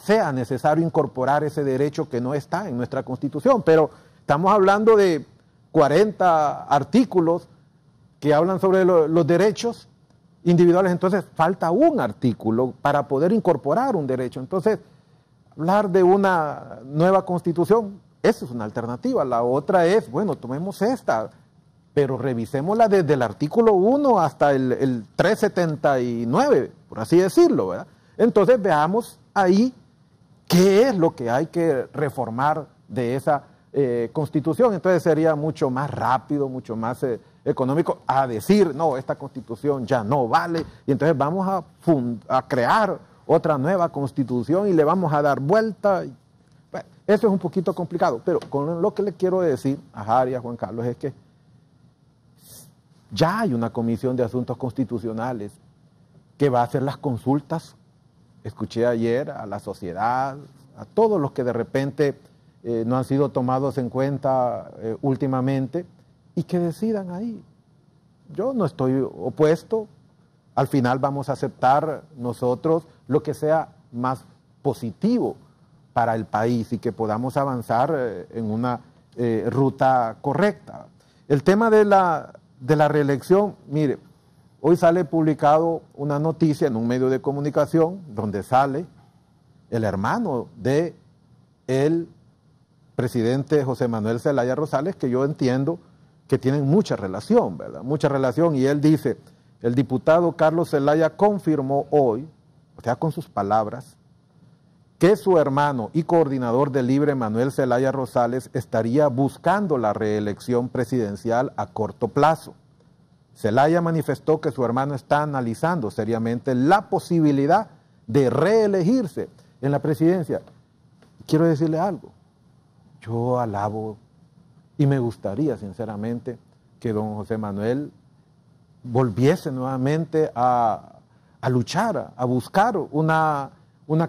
sea necesario incorporar ese derecho que no está en nuestra Constitución. Pero estamos hablando de 40 artículos que hablan sobre los derechos individuales, entonces falta un artículo para poder incorporar un derecho. Entonces, hablar de una nueva Constitución, eso es una alternativa. La otra es, bueno, tomemos esta, pero revisémosla desde el artículo 1 hasta el 379, por así decirlo, ¿verdad? Entonces veamos ahí qué es lo que hay que reformar de esa Constitución. Entonces sería mucho más rápido, mucho más económico a decir, no, esta Constitución ya no vale, y entonces vamos a crear otra nueva Constitución y le vamos a dar vuelta. Bueno, eso es un poquito complicado, pero con lo que le quiero decir a Harry y a Juan Carlos es que ya hay una Comisión de Asuntos Constitucionales que va a hacer las consultas escuché ayer a la sociedad, a todos los que de repente no han sido tomados en cuenta últimamente, y que decidan ahí. Yo no estoy opuesto, al final vamos a aceptar nosotros lo que sea más positivo para el país y que podamos avanzar en una ruta correcta. El tema de la reelección, mire, hoy sale publicado una noticia en un medio de comunicación donde sale el hermano de el presidente José Manuel Zelaya Rosales, que yo entiendo que tienen mucha relación, ¿verdad? Mucha relación, y él dice, el diputado Carlos Zelaya confirmó hoy, o sea, con sus palabras, que su hermano y coordinador de Libre, Manuel Zelaya Rosales, estaría buscando la reelección presidencial a corto plazo. Zelaya manifestó que su hermano está analizando seriamente la posibilidad de reelegirse en la presidencia. Quiero decirle algo, yo alabo y me gustaría sinceramente que don José Manuel volviese nuevamente a luchar, a buscar una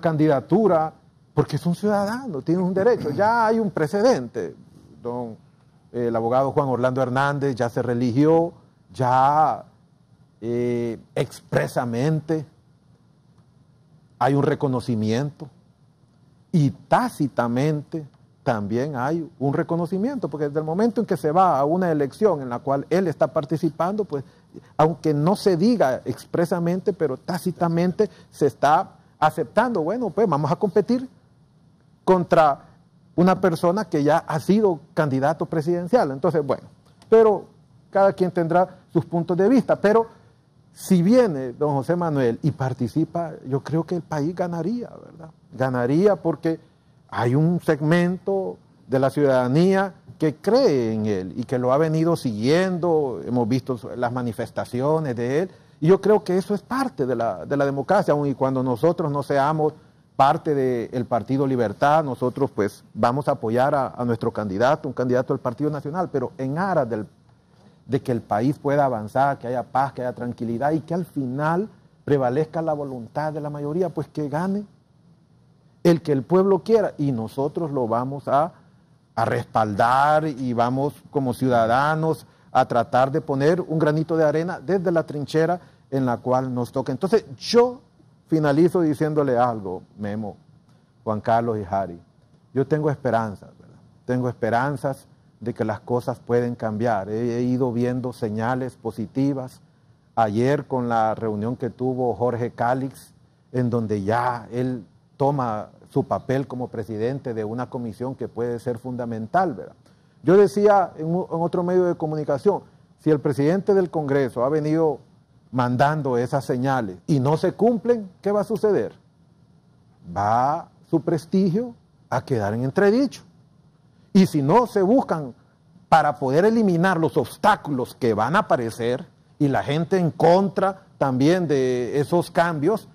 candidatura, porque es un ciudadano, tiene un derecho. Ya hay un precedente, el abogado Juan Orlando Hernández ya se religió, ya expresamente hay un reconocimiento, y tácitamente también hay un reconocimiento, porque desde el momento en que se va a una elección en la cual él está participando, pues aunque no se diga expresamente, pero tácitamente se está aceptando, bueno, pues vamos a competir contra una persona que ya ha sido candidato presidencial. Entonces, bueno, pero cada quien tendrá sus puntos de vista, pero si viene don José Manuel y participa, yo creo que el país ganaría, ¿verdad? Ganaría porque hay un segmento de la ciudadanía que cree en él y que lo ha venido siguiendo, hemos visto las manifestaciones de él, y yo creo que eso es parte de la democracia, aun y cuando nosotros no seamos parte del Partido Libertad, nosotros pues vamos a apoyar a nuestro candidato, un candidato del Partido Nacional, pero en aras de que el país pueda avanzar, que haya paz, que haya tranquilidad y que al final prevalezca la voluntad de la mayoría, pues que gane el que el pueblo quiera, y nosotros lo vamos a respaldar y vamos como ciudadanos a tratar de poner un granito de arena desde la trinchera en la cual nos toca. Entonces yo finalizo diciéndole algo, Memo, Juan Carlos y Harry. Yo tengo esperanzas, ¿verdad? Tengo esperanzas de que las cosas pueden cambiar. He ido viendo señales positivas. Ayer con la reunión que tuvo Jorge Calix, en donde ya él toma su papel como presidente de una comisión que puede ser fundamental, ¿verdad? Yo decía en otro medio de comunicación, si el presidente del Congreso ha venido mandando esas señales y no se cumplen, ¿qué va a suceder? Va su prestigio a quedar en entredicho. Y si no se buscan para poder eliminar los obstáculos que van a aparecer y la gente en contra también de esos cambios,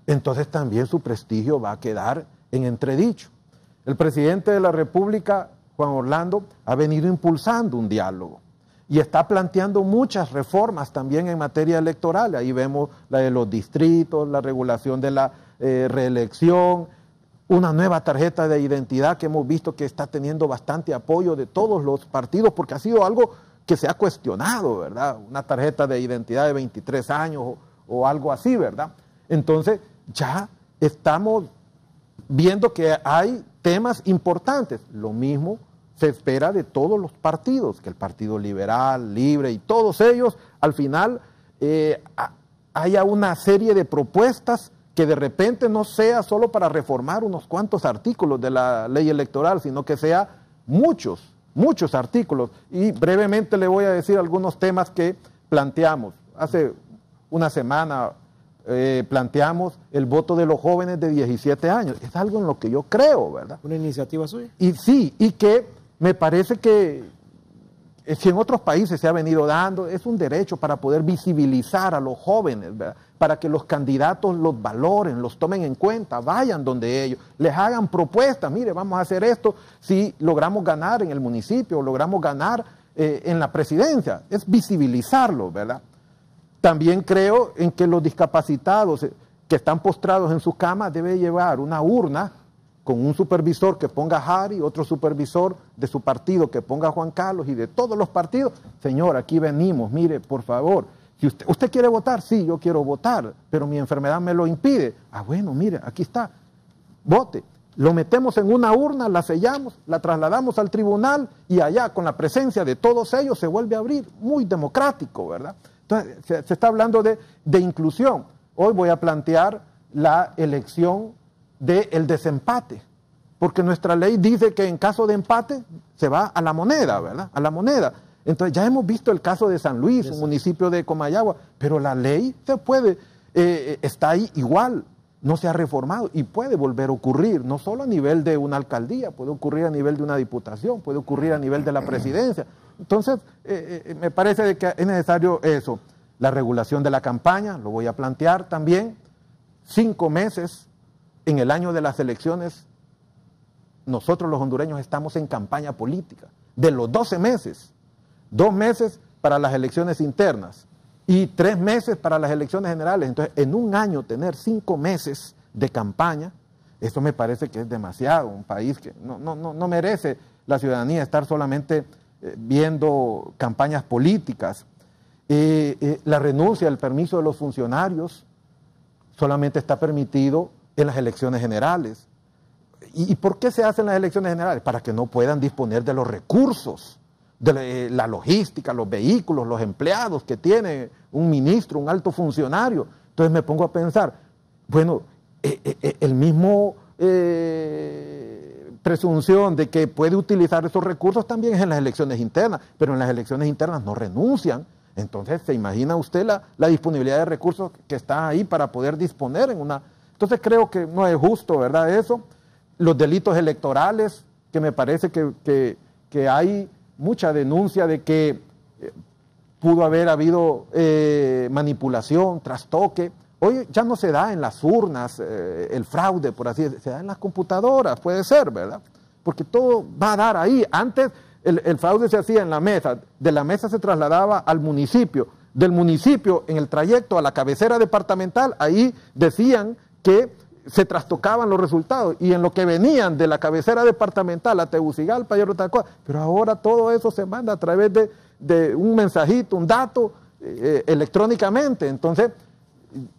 entonces también su prestigio va a quedar en entredicho. El presidente de la República, Juan Orlando, ha venido impulsando un diálogo y está planteando muchas reformas también en materia electoral. Ahí vemos la de los distritos, la regulación de la reelección, una nueva tarjeta de identidad que hemos visto que está teniendo bastante apoyo de todos los partidos, porque ha sido algo que se ha cuestionado, ¿verdad? Una tarjeta de identidad de 23 años o algo así, ¿verdad? Entonces ya estamos viendo que hay temas importantes. Lo mismo se espera de todos los partidos, que el Partido Liberal, Libre y todos ellos, al final haya una serie de propuestas que de repente no sea solo para reformar unos cuantos artículos de la ley electoral, sino que sea muchos artículos. Y brevemente le voy a decir algunos temas que planteamos. Hace una semana planteamos el voto de los jóvenes de 17 años. Es algo en lo que yo creo, ¿verdad? ¿Una iniciativa suya? Y sí, y que me parece que si en otros países se ha venido dando, es un derecho para poder visibilizar a los jóvenes, ¿verdad? Para que los candidatos los valoren, los tomen en cuenta, vayan donde ellos, les hagan propuestas, mire, vamos a hacer esto si logramos ganar en el municipio, logramos ganar en la presidencia, es visibilizarlo, ¿verdad? También creo en que los discapacitados, que están postrados en sus camas debe llevar una urna con un supervisor que ponga a Harry, otro supervisor de su partido que ponga a Juan Carlos y de todos los partidos. Señor, aquí venimos, mire, por favor, si usted quiere votar, sí, yo quiero votar, pero mi enfermedad me lo impide. Ah, bueno, mire, aquí está, vote. Lo metemos en una urna, la sellamos, la trasladamos al tribunal y allá con la presencia de todos ellos se vuelve a abrir. Muy democrático, ¿verdad? Entonces se está hablando de inclusión. Hoy voy a plantear la elección del desempate, porque nuestra ley dice que en caso de empate se va a la moneda, ¿verdad? A la moneda. Entonces ya hemos visto el caso de San Luis, un municipio de Comayagua, pero la ley se puede, está ahí igual, no se ha reformado y puede volver a ocurrir, no solo a nivel de una alcaldía, puede ocurrir a nivel de una diputación, puede ocurrir a nivel de la presidencia. Entonces, me parece que es necesario eso. La regulación de la campaña, lo voy a plantear también, 5 meses en el año de las elecciones, nosotros los hondureños estamos en campaña política. De los 12 meses, 2 meses para las elecciones internas y 3 meses para las elecciones generales. Entonces, en un año tener 5 meses de campaña, eso me parece que es demasiado. Un país que no merece la ciudadanía estar solamente viendo campañas políticas. La renuncia al permiso de los funcionarios solamente está permitido en las elecciones generales. ¿Y por qué se hacen las elecciones generales? Para que no puedan disponer de los recursos, de la logística, los vehículos, los empleados que tiene un ministro, un alto funcionario. Entonces me pongo a pensar, bueno, el mismo presunción de que puede utilizar esos recursos también es en las elecciones internas, pero en las elecciones internas no renuncian. Entonces, ¿se imagina usted la disponibilidad de recursos que está ahí para poder disponer en una... Entonces creo que no es justo, ¿verdad? Eso. Los delitos electorales, que me parece que hay mucha denuncia de que pudo haber habido manipulación, trastoque. Hoy ya no se da en las urnas el fraude, por así decirlo, se da en las computadoras, puede ser, ¿verdad? Porque todo va a dar ahí. Antes el fraude se hacía en la mesa, de la mesa se trasladaba al municipio, del municipio en el trayecto a la cabecera departamental, ahí decían que se trastocaban los resultados y en lo que venían de la cabecera departamental a Tegucigalpa y otra cosa, pero ahora todo eso se manda a través de un mensajito, un dato electrónicamente. Entonces,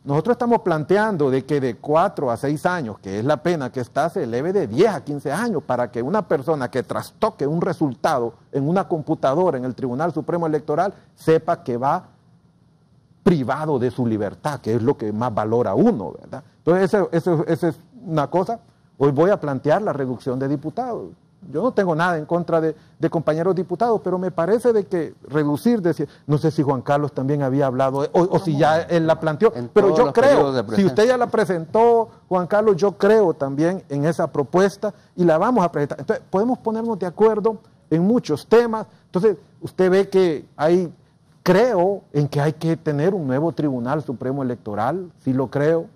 nosotros estamos planteando de que de 4 a 6 años, que es la pena que está, se eleve de 10 a 15 años para que una persona que trastoque un resultado en una computadora en el Tribunal Supremo Electoral sepa que va privado de su libertad, que es lo que más valora uno, ¿verdad? Entonces, esa es una cosa. Hoy voy a plantear la reducción de diputados. Yo no tengo nada en contra de compañeros diputados, pero me parece de que reducir, no sé si Juan Carlos también había hablado, o si ya él la planteó, pero yo creo, si usted ya la presentó, Juan Carlos, yo creo también en esa propuesta y la vamos a presentar. Entonces, podemos ponernos de acuerdo en muchos temas. Entonces, usted ve que creo en que hay que tener un nuevo Tribunal Supremo Electoral, sí lo creo.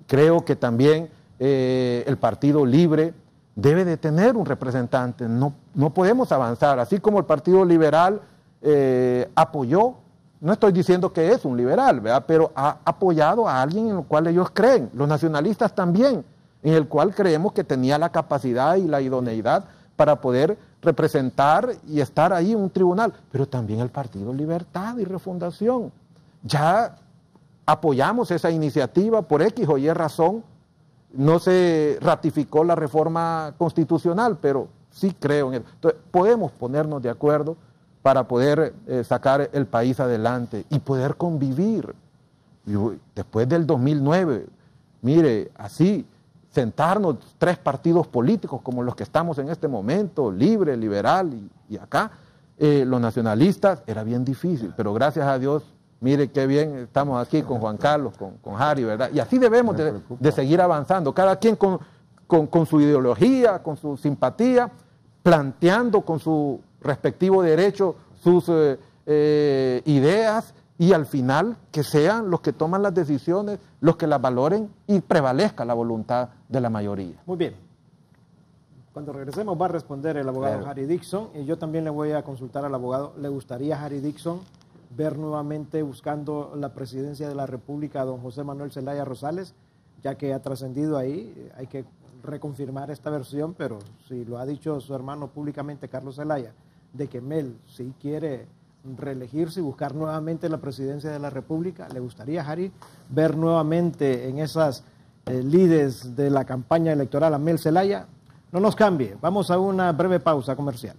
Creo que también el Partido Libre debe de tener un representante. No podemos avanzar. Así como el Partido Liberal apoyó, no estoy diciendo que es un liberal, ¿verdad? Pero ha apoyado a alguien en el cual ellos creen. Los nacionalistas también, en el cual creemos que tenía la capacidad y la idoneidad para poder representar y estar ahí en un tribunal. Pero también el Partido Libertad y Refundación. Ya apoyamos esa iniciativa por X o Y razón. No se ratificó la reforma constitucional, pero sí creo en él. Entonces, podemos ponernos de acuerdo para poder sacar el país adelante y poder convivir. Después del 2009, mire, así, sentarnos 3 partidos políticos como los que estamos en este momento, Libre, Liberal y acá, los nacionalistas, era bien difícil, pero gracias a Dios, mire qué bien estamos aquí con Juan Carlos, con Harry, ¿verdad? Y así debemos de seguir avanzando, cada quien con su ideología, con su simpatía, planteando con su respectivo derecho sus ideas y al final que sean los que toman las decisiones, los que las valoren y prevalezca la voluntad de la mayoría. Muy bien. Cuando regresemos va a responder el abogado Harry Dixon y yo también le voy a consultar al abogado. ¿Le gustaría a Harry Dixon ver nuevamente buscando la presidencia de la República a don José Manuel Zelaya Rosales, ya que ha trascendido ahí? Hay que reconfirmar esta versión, pero si lo ha dicho su hermano públicamente, Carlos Zelaya, de que Mel sí quiere reelegirse y buscar nuevamente la presidencia de la República. ¿Le gustaría, Jari, ver nuevamente en esas líderes de la campaña electoral a Mel Zelaya? No nos cambie, vamos a una breve pausa comercial.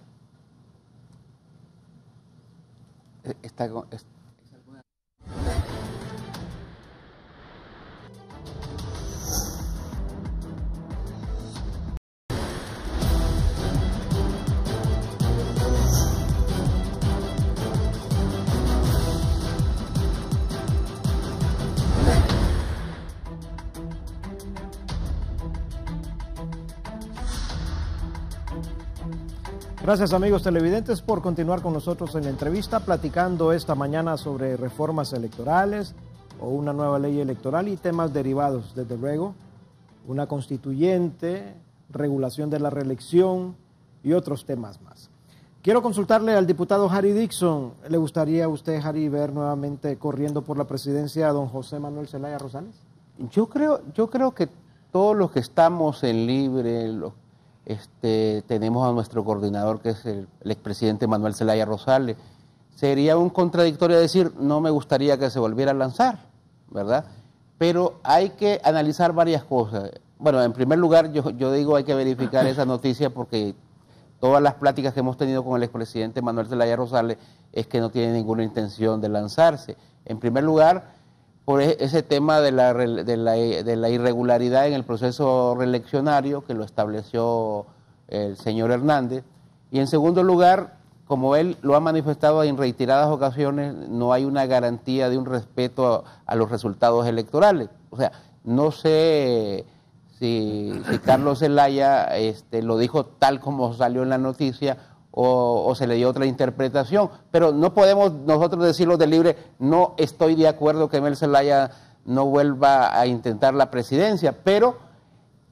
Gracias, amigos televidentes, por continuar con nosotros en la entrevista, platicando esta mañana sobre reformas electorales o una nueva ley electoral y temas derivados, desde luego, una constituyente, regulación de la reelección y otros temas más. Quiero consultarle al diputado Jari Dixon. ¿Le gustaría a usted, Jari, ver nuevamente corriendo por la presidencia a don José Manuel Zelaya Rosales? Yo creo que todos los que estamos en Libre, tenemos a nuestro coordinador, que es el expresidente Manuel Zelaya Rosales. Sería un contradictorio decir, no me gustaría que se volviera a lanzar, ¿verdad? Pero hay que analizar varias cosas. Bueno, en primer lugar, yo digo, hay que verificar esa noticia, porque todas las pláticas que hemos tenido con el expresidente Manuel Zelaya Rosales es que no tiene ninguna intención de lanzarse. En primer lugar, por ese tema de la irregularidad en el proceso reeleccionario que lo estableció el señor Hernández. Y en segundo lugar, como él lo ha manifestado en reiteradas ocasiones, no hay una garantía de un respeto a los resultados electorales. O sea, no sé si Carlos Zelaya lo dijo tal como salió en la noticia, o se le dio otra interpretación, pero no podemos nosotros decirlo de Libre, no estoy de acuerdo que Mel Zelaya no vuelva a intentar la presidencia, pero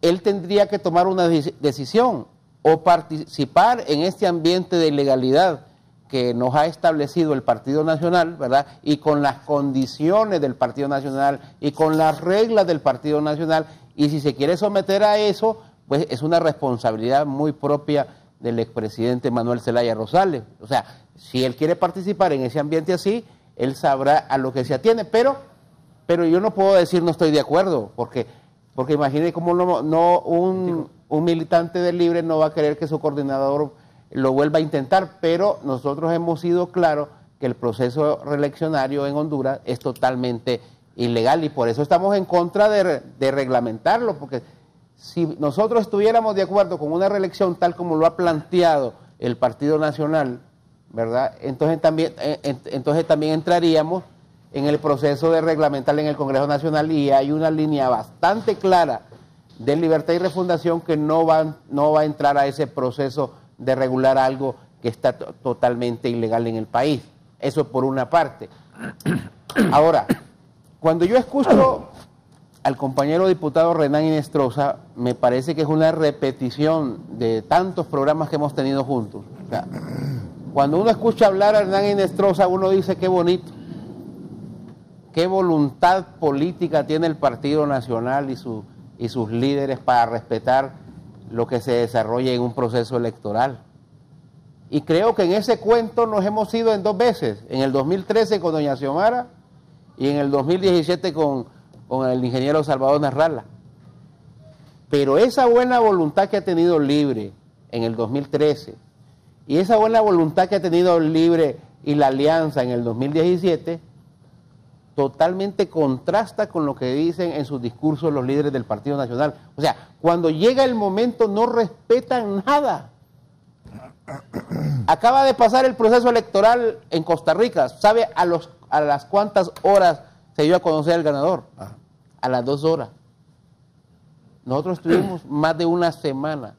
él tendría que tomar una decisión, o participar en este ambiente de ilegalidad que nos ha establecido el Partido Nacional, ¿verdad? Y con las condiciones del Partido Nacional y con las reglas del Partido Nacional, y si se quiere someter a eso, pues es una responsabilidad muy propia del expresidente Manuel Zelaya Rosales. O sea, si él quiere participar en ese ambiente así, él sabrá a lo que se atiene, pero yo no puedo decir no estoy de acuerdo, porque imagine cómo un militante del Libre no va a querer que su coordinador lo vuelva a intentar, pero nosotros hemos sido claros que el proceso reeleccionario en Honduras es totalmente ilegal, y por eso estamos en contra de reglamentarlo, porque si nosotros estuviéramos de acuerdo con una reelección tal como lo ha planteado el Partido Nacional, ¿verdad? Entonces también entraríamos en el proceso de reglamentar en el Congreso Nacional, y hay una línea bastante clara de Libertad y Refundación que no va a entrar a ese proceso de regular algo que está totalmente ilegal en el país. Eso por una parte. Ahora, cuando yo escucho al compañero diputado Renan Inestrosa, me parece que es una repetición de tantos programas que hemos tenido juntos. O sea, cuando uno escucha hablar a Renan Inestrosa, uno dice qué bonito, qué voluntad política tiene el Partido Nacional y sus líderes para respetar lo que se desarrolla en un proceso electoral. Y creo que en ese cuento nos hemos ido en dos veces, en el 2013 con doña Xiomara y en el 2017 con el ingeniero Salvador Narrala. Pero esa buena voluntad que ha tenido Libre en el 2013 y esa buena voluntad que ha tenido Libre y la Alianza en el 2017 totalmente contrasta con lo que dicen en sus discursos los líderes del Partido Nacional. O sea, cuando llega el momento no respetan nada. Acaba de pasar el proceso electoral en Costa Rica. ¿Sabe a las cuántas horas se dio a conocer el ganador? A las 2 horas. Nosotros tuvimos más de una semana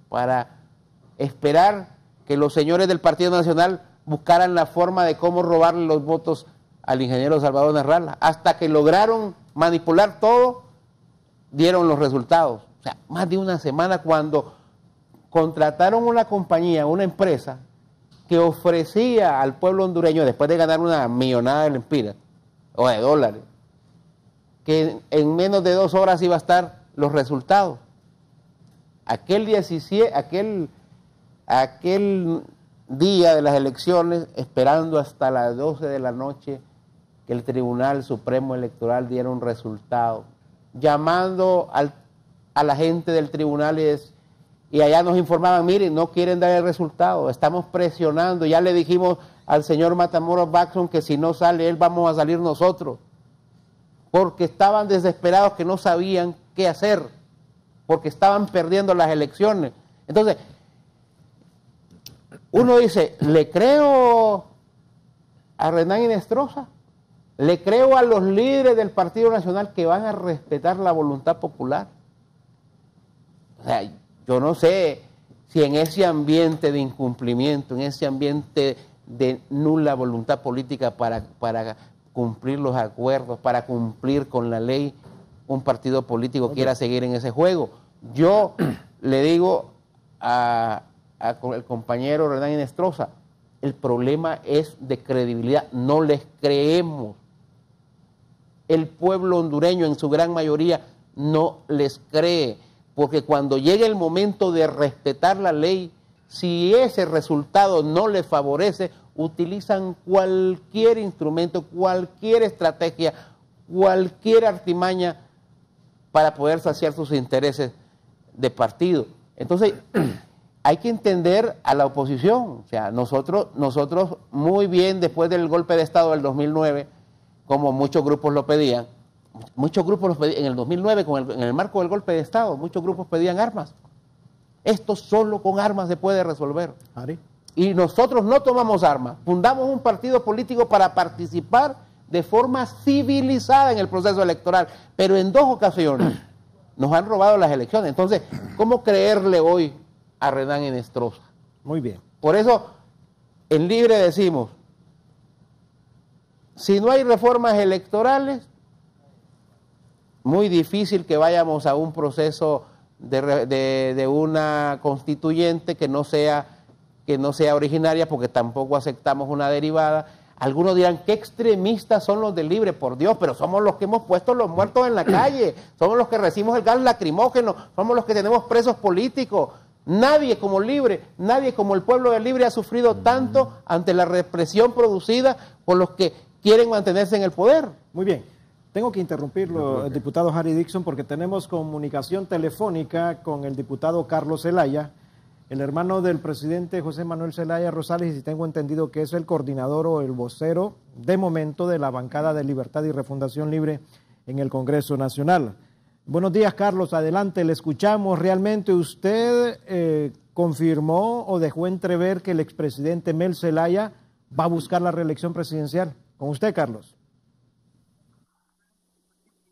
para esperar que los señores del Partido Nacional buscaran la forma de cómo robarle los votos al ingeniero Salvador Narrala. Hasta que lograron manipular todo, dieron los resultados. O sea, más de una semana, cuando contrataron una compañía, una empresa, que ofrecía al pueblo hondureño, después de ganar una millonada de lempiras o de dólares, que en menos de 2 horas iba a estar los resultados. Aquel día de las elecciones, esperando hasta las 12 de la noche que el Tribunal Supremo Electoral diera un resultado, llamando a la gente del tribunal y allá nos informaban, miren, no quieren dar el resultado, estamos presionando, ya le dijimos al señor Matamoros Baxon que si no sale él, vamos a salir nosotros, porque estaban desesperados, que no sabían qué hacer, porque estaban perdiendo las elecciones. Entonces, uno dice, ¿le creo a Renán Inestrosa? ¿Le creo a los líderes del Partido Nacional que van a respetar la voluntad popular? O sea, yo no sé si en ese ambiente de incumplimiento, en ese ambiente de nula voluntad política para cumplir los acuerdos, para cumplir con la ley, un partido político quiera seguir en ese juego. Yo le digo al compañero Renán Inestrosa, el problema es de credibilidad, no les creemos. El pueblo hondureño en su gran mayoría no les cree, porque cuando llegue el momento de respetar la ley, si ese resultado no les favorece, utilizan cualquier instrumento, cualquier estrategia, cualquier artimaña para poder saciar sus intereses de partido. Entonces, hay que entender a la oposición. O sea, nosotros muy bien, después del golpe de Estado del 2009, como muchos grupos lo pedían, en el 2009, en el marco del golpe de Estado, muchos grupos pedían armas. Esto solo con armas se puede resolver. Ari. Y nosotros no tomamos armas, fundamos un partido político para participar de forma civilizada en el proceso electoral, pero en 2 ocasiones nos han robado las elecciones. Entonces, ¿cómo creerle hoy a Renán Inestrosa? Muy bien. Por eso, en Libre decimos, si no hay reformas electorales, muy difícil que vayamos a un proceso de una constituyente que no sea originaria, porque tampoco aceptamos una derivada. Algunos dirán, qué extremistas son los de Libre, por Dios, pero somos los que hemos puesto los muertos en la calle, somos los que recibimos el gas lacrimógeno, somos los que tenemos presos políticos. Nadie como Libre, nadie como el pueblo de Libre ha sufrido tanto ante la represión producida por los que quieren mantenerse en el poder. Muy bien. Tengo que interrumpirlo, diputado Harry Dixon, porque tenemos comunicación telefónica con el diputado Carlos Zelaya, el hermano del presidente José Manuel Zelaya Rosales, y tengo entendido que es el coordinador o el vocero de momento de la bancada de Libertad y Refundación Libre en el Congreso Nacional. Buenos días, Carlos, adelante, le escuchamos. ¿Realmente usted confirmó o dejó entrever que el expresidente Mel Zelaya va a buscar la reelección presidencial? Con usted, Carlos.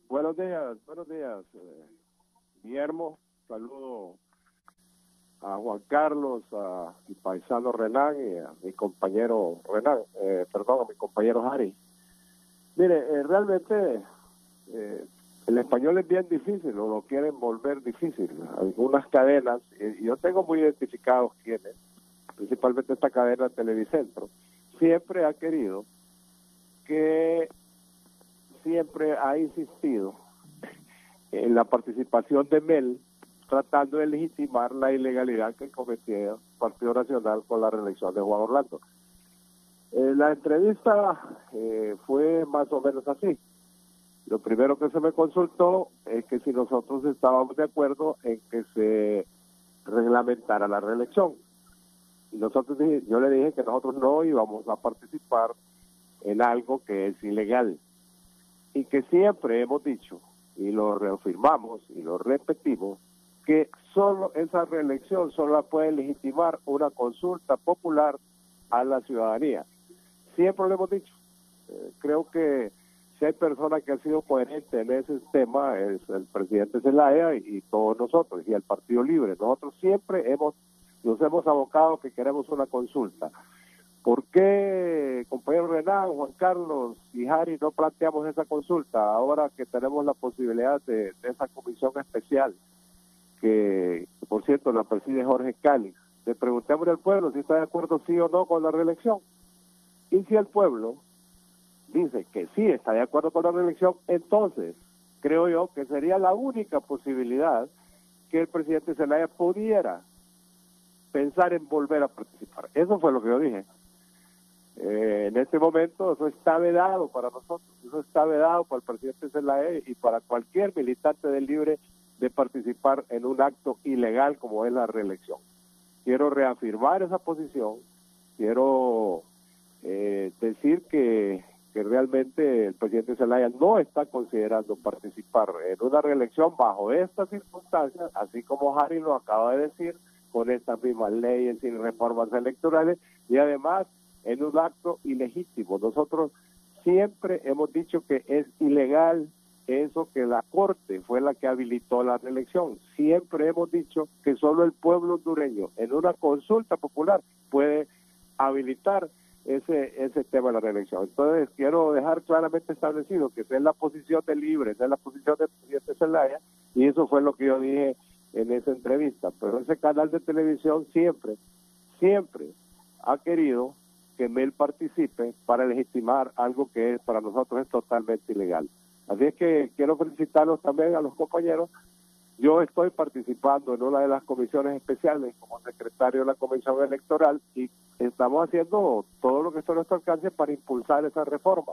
Buenos días, Guillermo. Saludo a Juan Carlos, a mi paisano Renán y a mi compañero a mi compañero Harry. Mire, realmente el español es bien difícil, o lo quieren volver difícil. Algunas y yo tengo muy identificados quiénes, principalmente esta cadena Televicentro, siempre ha querido siempre ha insistido en la participación de Mel, tratando de legitimar la ilegalidad que cometía el Partido Nacional con la reelección de Juan Orlando. La entrevista fue más o menos así. Lo primero que se me consultó es que si nosotros estábamos de acuerdo en que se reglamentara la reelección. Y yo le dije que nosotros no íbamos a participar en algo que es ilegal. Y que siempre hemos dicho, y lo reafirmamos y lo repetimos, que solo esa reelección solo la puede legitimar una consulta popular a la ciudadanía. Siempre lo hemos dicho. Creo que si hay personas que han sido coherentes en ese tema es el presidente Zelaya y todos nosotros, y el Partido Libre. Nosotros siempre nos hemos abocado que queremos una consulta. ¿Por qué, compañero Renán, Juan Carlos y Harry, no planteamos esa consulta ahora que tenemos la posibilidad de esa comisión especial que, por cierto, la preside Jorge Cáliz, le preguntemos al pueblo si está de acuerdo sí o no con la reelección. Y si el pueblo dice que sí está de acuerdo con la reelección, entonces creo yo que sería la única posibilidad que el presidente Zelaya pudiera pensar en volver a participar. Eso fue lo que yo dije. En este momento eso está vedado para nosotros, eso está vedado para el presidente Zelaya y para cualquier militante del Libre de participar en un acto ilegal como es la reelección. Quiero reafirmar esa posición, quiero decir que realmente el presidente Zelaya no está considerando participar en una reelección bajo estas circunstancias, así como Harry lo acaba de decir, con estas mismas leyes y reformas electorales, y además en un acto ilegítimo. Nosotros siempre hemos dicho que es ilegal eso, que la Corte fue la que habilitó la reelección. Siempre hemos dicho que solo el pueblo hondureño en una consulta popular puede habilitar ese tema de la reelección. Entonces quiero dejar claramente establecido que esa es la posición del Libre, esa es la posición del presidente Zelaya, y eso fue lo que yo dije en esa entrevista. Pero ese canal de televisión siempre ha querido que Mel participe para legitimar algo que para nosotros es totalmente ilegal. Así es que quiero felicitarlos también a los compañeros. Yo estoy participando en una de las comisiones especiales como secretario de la Comisión Electoral y estamos haciendo todo lo que está a nuestro alcance para impulsar esa reforma,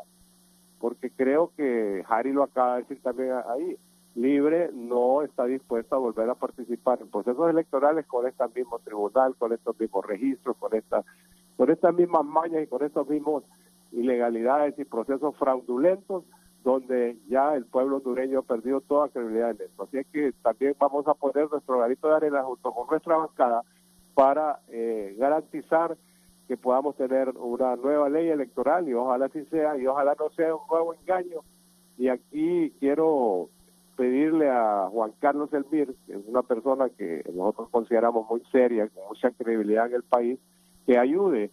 porque creo que Harry lo acaba de decir también ahí, Libre no está dispuesto a volver a participar en procesos electorales con este mismo tribunal, con estos mismos registros, con estas mismas mañas y con estos mismos ilegalidades y procesos fraudulentos, donde ya el pueblo hondureño ha perdido toda credibilidad en esto. Así es que también vamos a poner nuestro granito de arena junto con nuestra bancada para garantizar que podamos tener una nueva ley electoral, y ojalá así sea, y ojalá no sea un nuevo engaño. Y aquí quiero pedirle a Juan Carlos Elmir, que es una persona que nosotros consideramos muy seria, con mucha credibilidad en el país, que ayude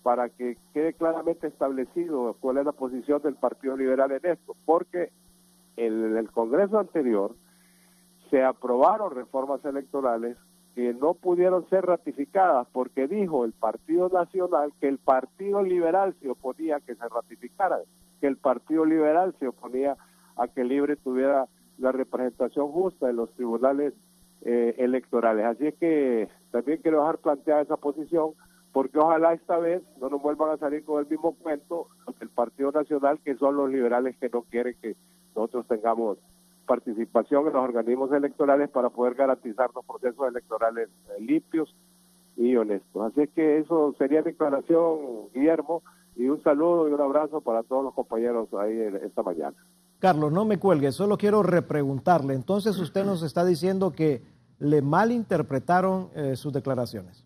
para que quede claramente establecido cuál es la posición del Partido Liberal en esto, porque en el Congreso anterior se aprobaron reformas electorales que no pudieron ser ratificadas porque dijo el Partido Nacional que el Partido Liberal se oponía a que se ratificaran, que el Partido Liberal se oponía a que Libre tuviera la representación justa en los tribunales electorales. Así es que también quiero dejar planteada esa posición, porque ojalá esta vez no nos vuelvan a salir con el mismo cuento del Partido Nacional, que son los liberales que no quieren que nosotros tengamos participación en los organismos electorales para poder garantizar los procesos electorales limpios y honestos. Así es que eso sería mi declaración, Guillermo, y un saludo y un abrazo para todos los compañeros ahí esta mañana. Carlos, no me cuelgue, solo quiero repreguntarle. Entonces usted nos está diciendo que le malinterpretaron sus declaraciones.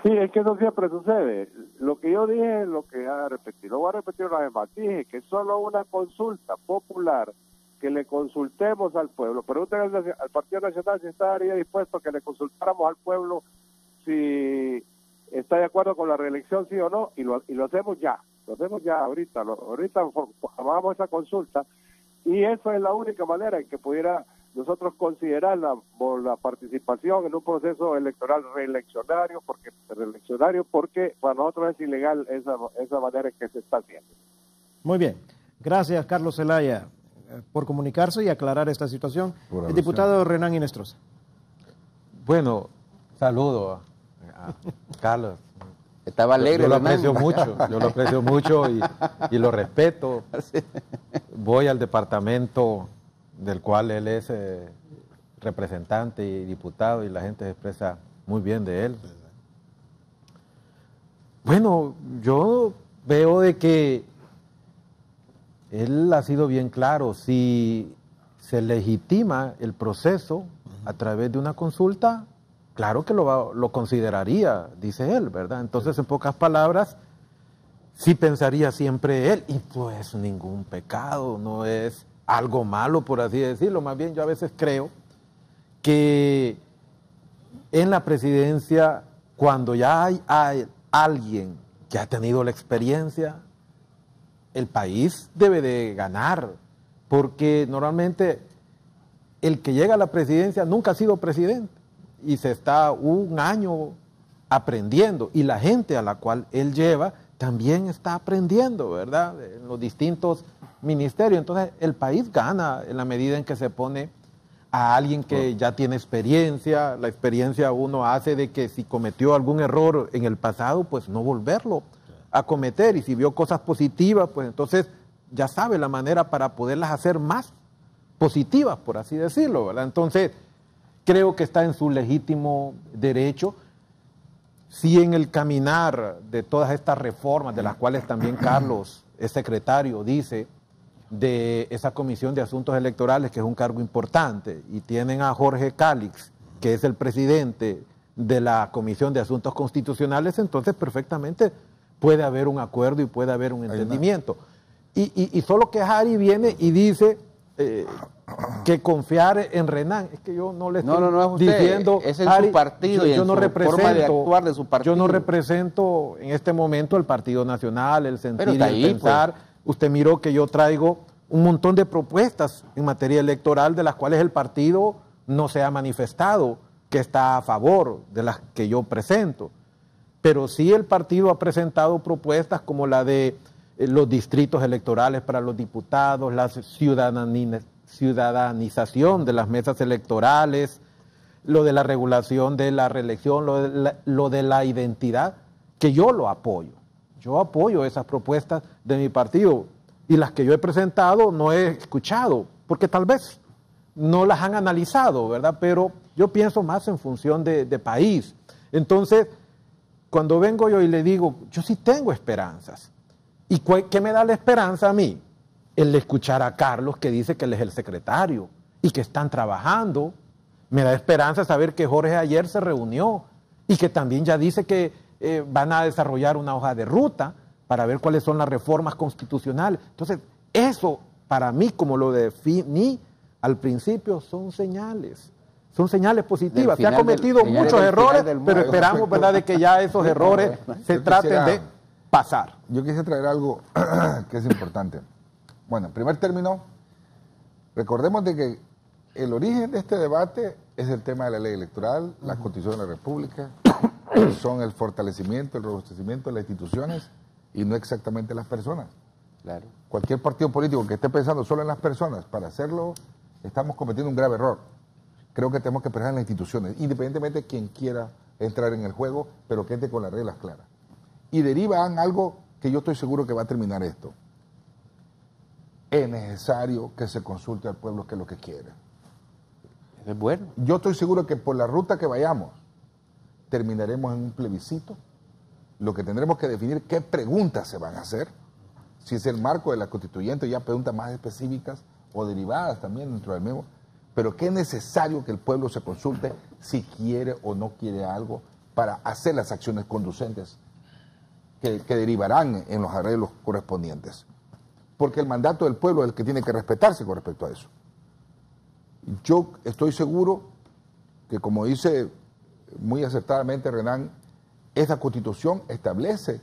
Sí, es que eso siempre sucede. Lo que yo dije es lo que voy a repetir. Lo voy a repetir una vez más. Dije que solo una consulta popular, que le consultemos al pueblo. Pregúntenle al Partido Nacional si estaría dispuesto a que le consultáramos al pueblo si está de acuerdo con la reelección, sí o no, y lo hacemos ya. Lo hacemos ya ahorita. Ahorita hagamos esa consulta, y eso es la única manera en que pudiera nosotros considerar la participación en un proceso electoral reeleccionario, porque para nosotros es ilegal esa manera en que se está haciendo. Muy bien. Gracias, Carlos Zelaya, por comunicarse y aclarar esta situación. El diputado Renan Inestrosa. Bueno, saludo a Carlos. Estaba alegre. Yo lo aprecio mucho y lo respeto. Voy al departamento del cual él es representante y diputado, y la gente se expresa muy bien de él. Bueno, yo veo de que él ha sido bien claro. Si se legitima el proceso a través de una consulta, claro que lo consideraría, dice él, ¿verdad? Entonces, en pocas palabras, sí pensaría siempre él, y pues ningún pecado, no es algo malo, por así decirlo. Más bien, yo a veces creo que en la presidencia, cuando ya hay alguien que ha tenido la experiencia, el país debe de ganar, porque normalmente el que llega a la presidencia nunca ha sido presidente, y se está un año aprendiendo, y la gente a la cual él lleva también está aprendiendo, ¿verdad? En los distintos ministerios. Entonces, el país gana en la medida en que se pone a alguien que ya tiene experiencia. La experiencia uno hace de que si cometió algún error en el pasado, pues no volverlo a cometer, y si vio cosas positivas, pues entonces ya sabe la manera para poderlas hacer más positivas, por así decirlo, ¿verdad? Entonces, creo que está en su legítimo derecho. Si en el caminar de todas estas reformas, de las cuales también Carlos es secretario, dice, de esa Comisión de Asuntos Electorales, que es un cargo importante, y tienen a Jorge Calix, que es el presidente de la Comisión de Asuntos Constitucionales, entonces perfectamente puede haber un acuerdo y puede haber un entendimiento. Y solo que Jari viene y dice que confiar en Renan, es que yo no le estoy no es usted, diciendo, es en Jari, su partido y en su forma de actuar de su partido. Yo no represento en este momento el Partido Nacional, el sentir y ahí, el pensar. pues. Usted miró que yo traigo un montón de propuestas en materia electoral de las cuales el partido no se ha manifestado que está a favor de las que yo presento. Pero sí el partido ha presentado propuestas como la de los distritos electorales para los diputados, la ciudadanización de las mesas electorales, lo de la regulación de la reelección, lo de la identidad, que yo lo apoyo. Yo apoyo esas propuestas de mi partido, y las que yo he presentado no he escuchado, porque tal vez no las han analizado, ¿verdad? Pero yo pienso más en función de país. Entonces, cuando vengo yo y le digo, yo sí tengo esperanzas. ¿Y qué me da la esperanza a mí? El escuchar a Carlos, que dice que él es el secretario y que están trabajando. Me da esperanza saber que Jorge ayer se reunió y que también ya dice que van a desarrollar una hoja de ruta para ver cuáles son las reformas constitucionales. Entonces, eso para mí, como lo definí al principio, son señales positivas. Se han cometido muchos errores, pero esperamos, ¿verdad?, de que ya esos errores se traten de pasar. Yo quise traer algo que es importante. Bueno, en primer término, recordemos de que el origen de este debate es el tema de la ley electoral, la Constitución de la República, son el fortalecimiento, el robustecimiento de las instituciones y no exactamente las personas. Claro. Cualquier partido político que esté pensando solo en las personas para hacerlo, estamos cometiendo un grave error. Creo que tenemos que pensar en las instituciones, independientemente de quien quiera entrar en el juego, pero que entre con las reglas claras. Y derivan algo que yo estoy seguro que va a terminar esto. Es necesario que se consulte al pueblo qué es lo que quiere. Es bueno. Yo estoy seguro que por la ruta que vayamos, terminaremos en un plebiscito. Lo que tendremos que definir qué preguntas se van a hacer, si es el marco de la constituyente, ya preguntas más específicas o derivadas también dentro del mismo, pero que es necesario que el pueblo se consulte si quiere o no quiere algo para hacer las acciones conducentes que derivarán en los arreglos correspondientes. Porque el mandato del pueblo es el que tiene que respetarse con respecto a eso. Yo estoy seguro que, como dice muy acertadamente Renan, esta Constitución establece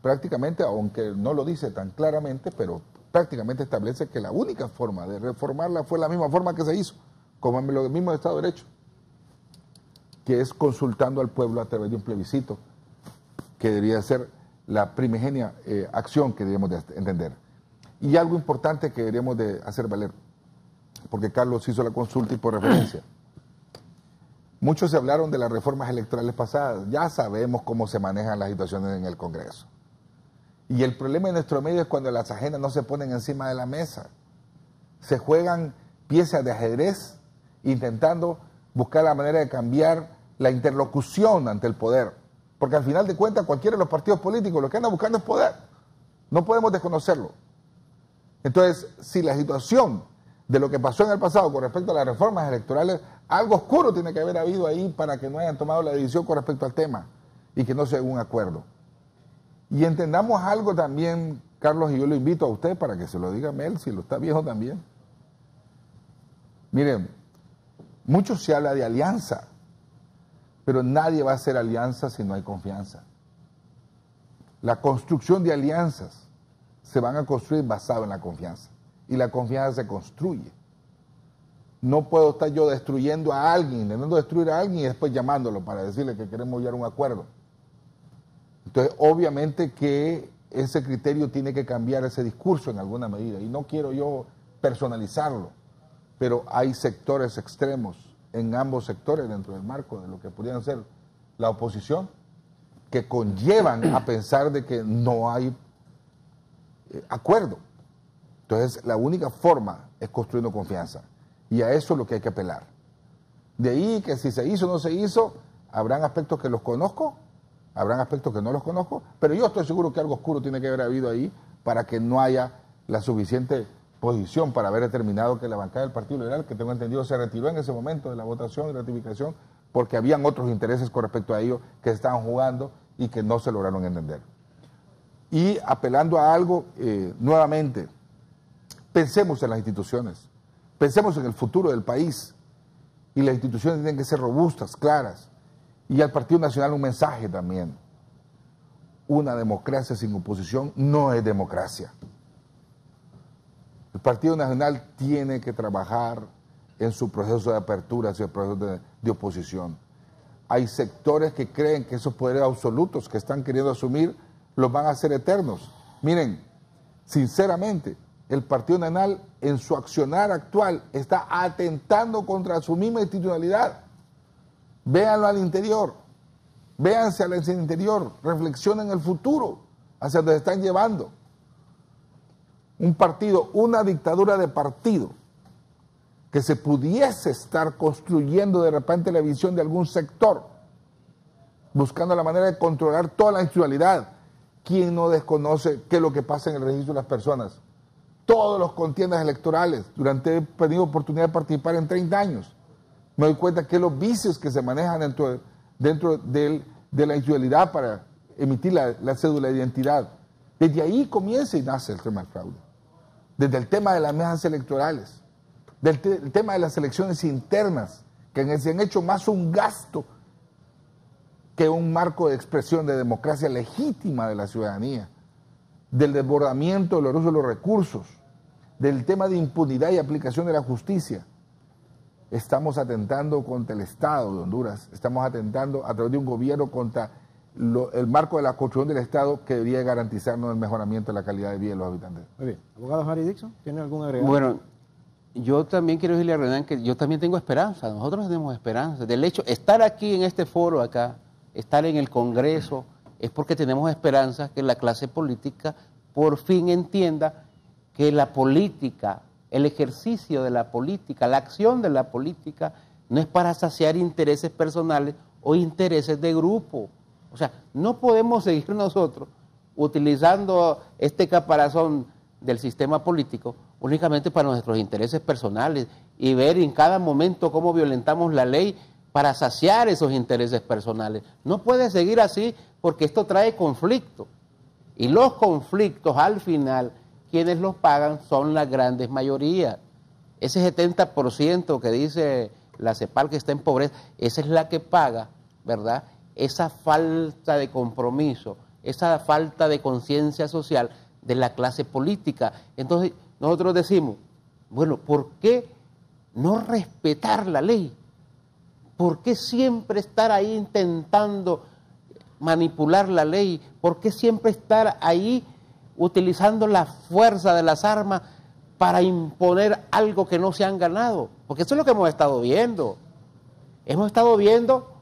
prácticamente, aunque no lo dice tan claramente, pero prácticamente establece que la única forma de reformarla fue la misma forma que se hizo, como en el mismo Estado de Derecho, que es consultando al pueblo a través de un plebiscito, que debería ser la primigenia acción que deberíamos de entender. Y algo importante que deberíamos de hacer valer, porque Carlos hizo la consulta y por referencia. Muchos se hablaron de las reformas electorales pasadas, ya sabemos cómo se manejan las situaciones en el Congreso. Y el problema en nuestro medio es cuando las agendas no se ponen encima de la mesa. Se juegan piezas de ajedrez intentando buscar la manera de cambiar la interlocución ante el poder. Porque al final de cuentas cualquiera de los partidos políticos lo que anda buscando es poder. No podemos desconocerlo. Entonces, si la situación de lo que pasó en el pasado con respecto a las reformas electorales, algo oscuro tiene que haber habido ahí para que no hayan tomado la decisión con respecto al tema y que no se haga un acuerdo. Y entendamos algo también, Carlos, y yo lo invito a usted para que se lo diga a Mel, si lo está viejo también. Miren, mucho se habla de alianza, pero nadie va a hacer alianza si no hay confianza. La construcción de alianzas se van a construir basado en la confianza. Y la confianza se construye No puedo estar yo destruyendo a alguien, intentando destruir a alguien y después llamándolo para decirle que queremos llegar a un acuerdo. Entonces, obviamente que ese criterio tiene que cambiar ese discurso en alguna medida. Y no quiero yo personalizarlo, pero hay sectores extremos en ambos sectores dentro del marco de lo que podrían ser la oposición que conllevan a pensar de que no hay acuerdo. Entonces, la única forma es construyendo confianza. Y a eso es lo que hay que apelar. De ahí que si se hizo o no se hizo, habrán aspectos que los conozco, habrán aspectos que no los conozco, pero yo estoy seguro que algo oscuro tiene que haber habido ahí para que no haya la suficiente posición para haber determinado que la bancada del Partido Liberal, que tengo entendido se retiró en ese momento de la votación y ratificación, porque habían otros intereses con respecto a ello que se estaban jugando y que no se lograron entender. Y apelando a algo, nuevamente, pensemos en las instituciones, pensemos en el futuro del país, y las instituciones tienen que ser robustas, claras, y al Partido Nacional un mensaje también. Una democracia sin oposición no es democracia. El Partido Nacional tiene que trabajar en su proceso de apertura hacia el proceso de oposición. Hay sectores que creen que esos poderes absolutos que están queriendo asumir los van a hacer eternos. Miren, sinceramente, el Partido Nacional en su accionar actual está atentando contra su misma institucionalidad. Véanlo al interior, véanse al interior, reflexionen el futuro, hacia donde se están llevando. Un partido, una dictadura de partido, que se pudiese estar construyendo de repente la visión de algún sector, buscando la manera de controlar toda la institucionalidad. ¿Quién no desconoce qué es lo que pasa en el registro de las personas? Todos los contiendas electorales, durante he tenido oportunidad de participar en 30 años, me doy cuenta que los vicios que se manejan dentro de la institucionalidad para emitir la cédula de identidad, desde ahí comienza y nace el tema del fraude. Desde el tema de las mesas electorales, del tema de las elecciones internas, que se han hecho más un gasto que un marco de expresión de democracia legítima de la ciudadanía, del desbordamiento de los usos de los recursos, del tema de impunidad y aplicación de la justicia. Estamos atentando contra el Estado de Honduras, estamos atentando a través de un gobierno contra el marco de la construcción del Estado que debería garantizarnos el mejoramiento de la calidad de vida de los habitantes. Muy bien. Abogado Harry Dixon, ¿tiene algún agregado? Bueno, yo también quiero decirle a Renan que yo también tengo esperanza, nosotros tenemos esperanza. Del hecho, estar aquí en este foro acá, estar en el Congreso, es porque tenemos esperanza que la clase política por fin entienda que la política, el ejercicio de la política, la acción de la política, no es para saciar intereses personales o intereses de grupo. O sea, no podemos seguir nosotros utilizando este caparazón del sistema político únicamente para nuestros intereses personales y ver en cada momento cómo violentamos la ley para saciar esos intereses personales. No puede seguir así porque esto trae conflicto. Y los conflictos al final, quienes los pagan son las grandes mayorías. Ese 70% que dice la CEPAL que está en pobreza, esa es la que paga, ¿verdad? Esa falta de compromiso, esa falta de conciencia social de la clase política. Entonces nosotros decimos, bueno, ¿por qué no respetar la ley? ¿Por qué siempre estar ahí intentando manipular la ley? ¿Por qué siempre estar ahí utilizando la fuerza de las armas para imponer algo que no se han ganado? Porque eso es lo que hemos estado viendo. Hemos estado viendo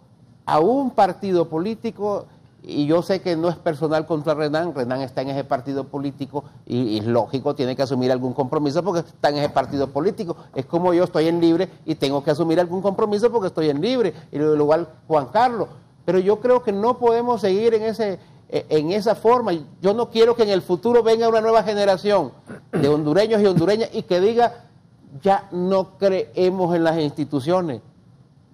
a un partido político, y yo sé que no es personal contra Renan, Renan está en ese partido político y lógico, tiene que asumir algún compromiso porque está en ese partido político. Es como yo estoy en Libre y tengo que asumir algún compromiso porque estoy en Libre, y lo igual Juan Carlos. Pero yo creo que no podemos seguir en esa forma. Yo no quiero que en el futuro venga una nueva generación de hondureños y hondureñas y que diga, ya no creemos en las instituciones,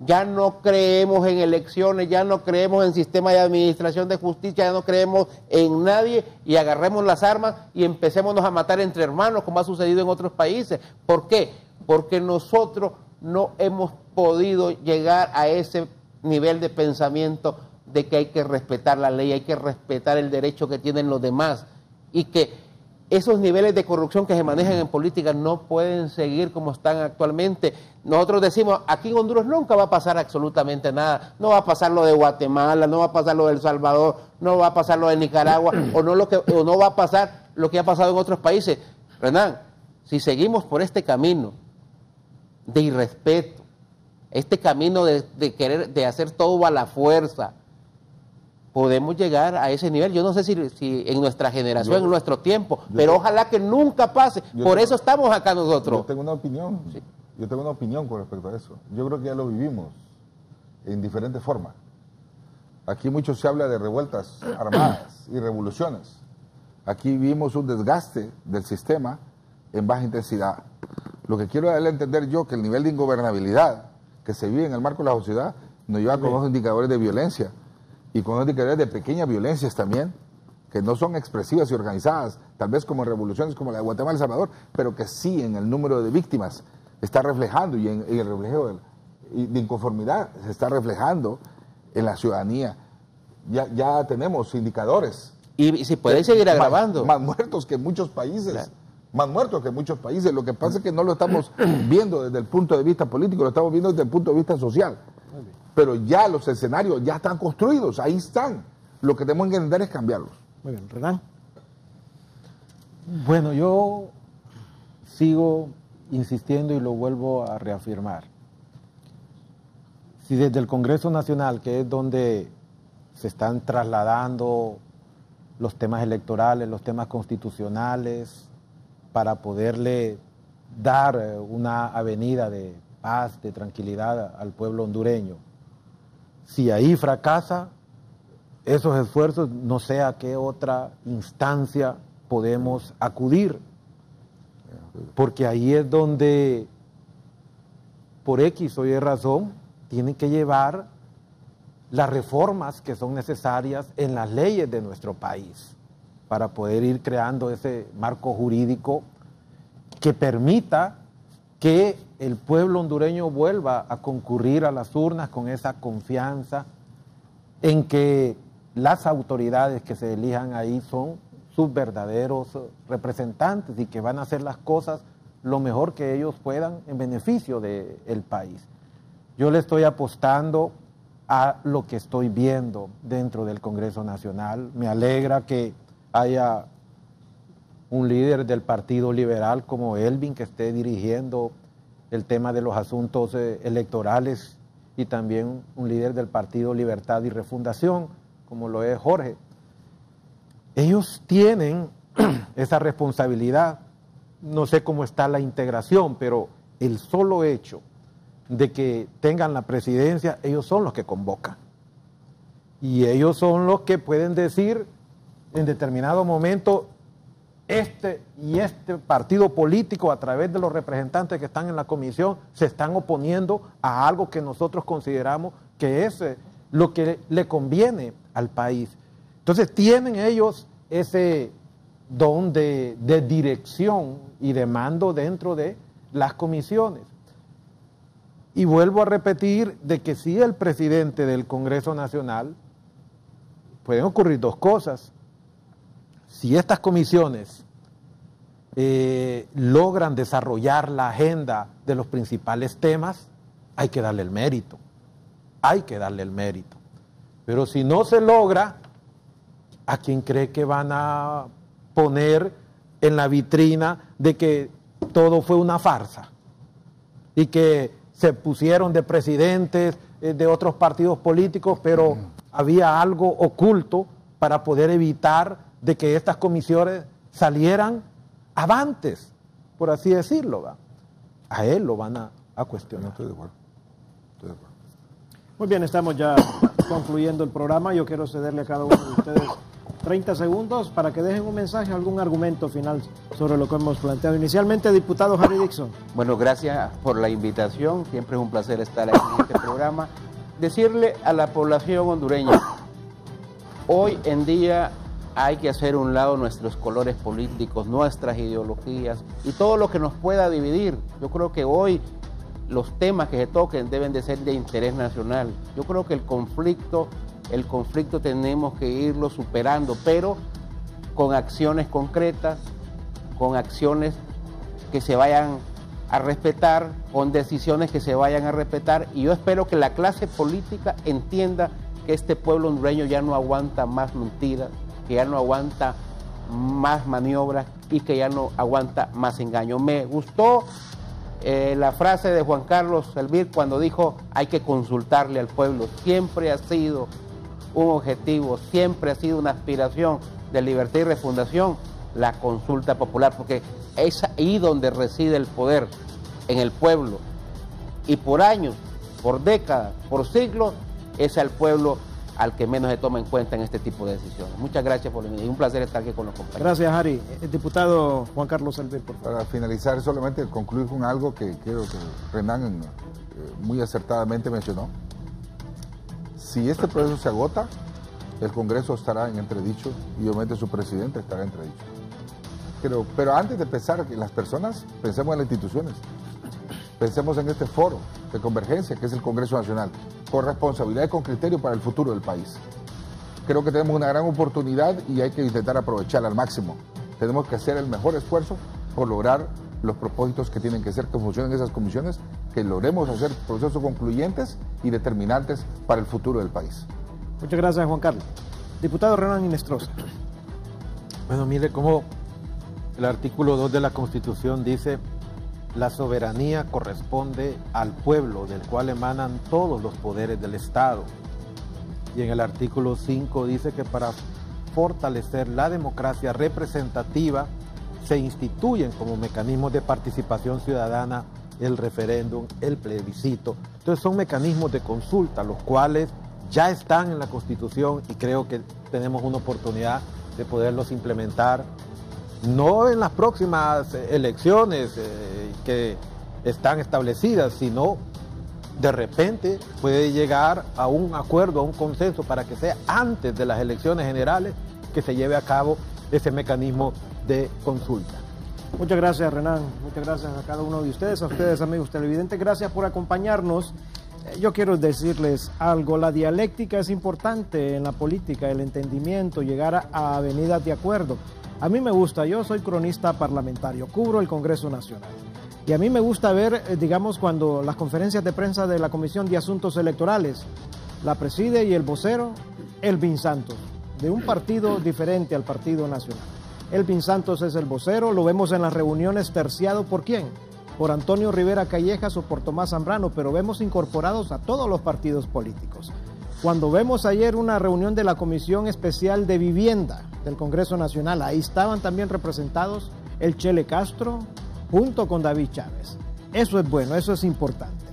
ya no creemos en elecciones, ya no creemos en sistema de administración de justicia, ya no creemos en nadie y agarremos las armas y empecémonos a matar entre hermanos como ha sucedido en otros países. ¿Por qué? Porque nosotros no hemos podido llegar a ese nivel de pensamiento de que hay que respetar la ley, hay que respetar el derecho que tienen los demás y que esos niveles de corrupción que se manejan en política no pueden seguir como están actualmente. Nosotros decimos, aquí en Honduras nunca va a pasar absolutamente nada. No va a pasar lo de Guatemala, no va a pasar lo de El Salvador, no va a pasar lo de Nicaragua, o no va a pasar lo que ha pasado en otros países. Renan, si seguimos por este camino de irrespeto, este camino de querer hacer todo a la fuerza, podemos llegar a ese nivel. Yo no sé si en nuestra generación, en nuestro tiempo, pero ojalá que nunca pase. Por eso estamos acá nosotros. Yo tengo una opinión. Sí. Yo tengo una opinión con respecto a eso. Yo creo que ya lo vivimos en diferentes formas. Aquí mucho se habla de revueltas armadas y revoluciones. Aquí vivimos un desgaste del sistema en baja intensidad. Lo que quiero darle a entender yo que el nivel de ingobernabilidad que se vive en el marco de la sociedad nos lleva con unos indicadores de violencia y con unos indicadores de pequeñas violencias también, que no son expresivas y organizadas, tal vez como revoluciones como la de Guatemala y El Salvador, pero que sí en el número de víctimas está reflejando, y en el reflejo de inconformidad se está reflejando en la ciudadanía. Ya tenemos indicadores. Y si pueden seguir agravando. Más muertos que en muchos países. Claro. Más muertos que en muchos países. Lo que pasa es que no lo estamos viendo desde el punto de vista político, lo estamos viendo desde el punto de vista social. Pero ya los escenarios ya están construidos, ahí están. Lo que tenemos que entender es cambiarlos. Muy bien, Renan. Bueno, yo sigo insistiendo y lo vuelvo a reafirmar. Si desde el Congreso Nacional, que es donde se están trasladando los temas electorales, los temas constitucionales, para poderle dar una avenida de paz, de tranquilidad al pueblo hondureño, si ahí fracasa esos esfuerzos, no sé a qué otra instancia podemos acudir, porque ahí es donde, por X o Y razón, tienen que llevar las reformas que son necesarias en las leyes de nuestro país, para poder ir creando ese marco jurídico que permita que el pueblo hondureño vuelva a concurrir a las urnas con esa confianza en que las autoridades que se elijan ahí son sus verdaderos representantes y que van a hacer las cosas lo mejor que ellos puedan en beneficio del país. Yo le estoy apostando a lo que estoy viendo dentro del Congreso Nacional. Me alegra que haya un líder del Partido Liberal como Elvin que esté dirigiendo el tema de los asuntos electorales, y también un líder del Partido Libertad y Refundación como lo es Jorge. Ellos tienen esa responsabilidad. No sé cómo está la integración, pero el solo hecho de que tengan la presidencia, ellos son los que convocan. Y ellos son los que pueden decir en determinado momento, este partido político a través de los representantes que están en la comisión se están oponiendo a algo que nosotros consideramos que es lo que le conviene al país. Entonces tienen ellos ese don de dirección y de mando dentro de las comisiones. Y vuelvo a repetir de que si el presidente del Congreso Nacional, pueden ocurrir dos cosas. Si estas comisiones logran desarrollar la agenda de los principales temas, hay que darle el mérito. Hay que darle el mérito. Pero si no se logra, ¿a quién cree que van a poner en la vitrina de que todo fue una farsa? Y que se pusieron de presidentes de otros partidos políticos, pero había algo oculto para poder evitar de que estas comisiones salieran avantes, por así decirlo, ¿va? A él lo van a cuestionar. Estoy de acuerdo. Muy bien, estamos ya concluyendo el programa. Yo quiero cederle a cada uno de ustedes 30 segundos para que dejen un mensaje, algún argumento final sobre lo que hemos planteado. Inicialmente, diputado Harry Dixon. Bueno, gracias por la invitación. Siempre es un placer estar aquí en este programa. Decirle a la población hondureña, hoy en día hay que hacer a un lado nuestros colores políticos, nuestras ideologías y todo lo que nos pueda dividir. Yo creo que hoy los temas que se toquen deben de ser de interés nacional. Yo creo que el conflicto tenemos que irlo superando, pero con acciones concretas, con acciones que se vayan a respetar, con decisiones que se vayan a respetar, y yo espero que la clase política entienda que este pueblo hondureño ya no aguanta más mentiras, que ya no aguanta más maniobras y que ya no aguanta más engaño. Me gustó la frase de Juan Carlos Elvir cuando dijo hay que consultarle al pueblo. Siempre ha sido un objetivo, siempre ha sido una aspiración de Libertad y Refundación la consulta popular, porque es ahí donde reside el poder, en el pueblo, y por años, por décadas, por siglos, es al pueblo al que menos se toma en cuenta en este tipo de decisiones. Muchas gracias por venir, un placer estar aquí con los compañeros. Gracias, Harry. El diputado Juan Carlos Elvir, por favor. Para finalizar, solamente concluir con algo que creo que Renan muy acertadamente mencionó. Si este proceso se agota, el Congreso estará en entredicho y obviamente su presidente estará en entredicho. Pero antes de pensar en las personas, pensemos en las instituciones. Pensemos en este foro de convergencia que es el Congreso Nacional, con responsabilidad y con criterio para el futuro del país. Creo que tenemos una gran oportunidad y hay que intentar aprovecharla al máximo. Tenemos que hacer el mejor esfuerzo por lograr los propósitos que tienen que ser, que funcionen esas comisiones, que logremos hacer procesos concluyentes y determinantes para el futuro del país. Muchas gracias, Juan Carlos. Diputado Renan Inestrosa. Bueno, mire cómo el artículo 2 de la Constitución dice: la soberanía corresponde al pueblo, del cual emanan todos los poderes del Estado. Y en el artículo 5 dice que para fortalecer la democracia representativa se instituyen como mecanismos de participación ciudadana el referéndum, el plebiscito. Entonces son mecanismos de consulta, los cuales ya están en la Constitución y creo que tenemos una oportunidad de poderlos implementar, no en las próximas elecciones que están establecidas, sino de repente puede llegar a un acuerdo, a un consenso para que sea antes de las elecciones generales que se lleve a cabo ese mecanismo de consulta. Muchas gracias, Renan. Muchas gracias a cada uno de ustedes, a ustedes, amigos televidentes. Gracias por acompañarnos. Yo quiero decirles algo, la dialéctica es importante en la política, el entendimiento, llegar a avenidas de acuerdo. A mí me gusta, yo soy cronista parlamentario, cubro el Congreso Nacional. Y a mí me gusta ver, digamos, cuando las conferencias de prensa de la Comisión de Asuntos Electorales, la preside y el vocero, Elvin Santos, de un partido diferente al Partido Nacional. Elvin Santos es el vocero, lo vemos en las reuniones terciado ¿por quién? Por Antonio Rivera Callejas o por Tomás Zambrano, pero vemos incorporados a todos los partidos políticos. Cuando vemos ayer una reunión de la Comisión Especial de Vivienda del Congreso Nacional, ahí estaban también representados el Chele Castro junto con David Chávez. Eso es bueno, eso es importante.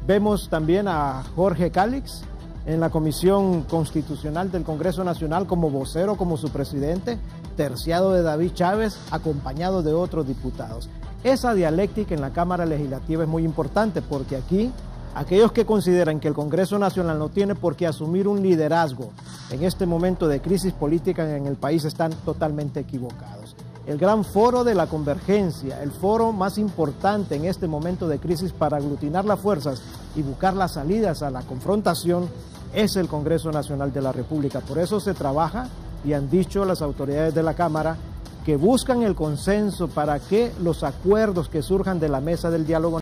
Vemos también a Jorge Cálix en la Comisión Constitucional del Congreso Nacional como vocero, como su presidente, terciado de David Chávez, acompañado de otros diputados. Esa dialéctica en la Cámara Legislativa es muy importante porque aquí aquellos que consideran que el Congreso Nacional no tiene por qué asumir un liderazgo en este momento de crisis política en el país están totalmente equivocados. El gran foro de la convergencia, el foro más importante en este momento de crisis para aglutinar las fuerzas y buscar las salidas a la confrontación es el Congreso Nacional de la República. Por eso se trabaja y han dicho las autoridades de la Cámara que buscan el consenso para que los acuerdos que surjan de la mesa del diálogo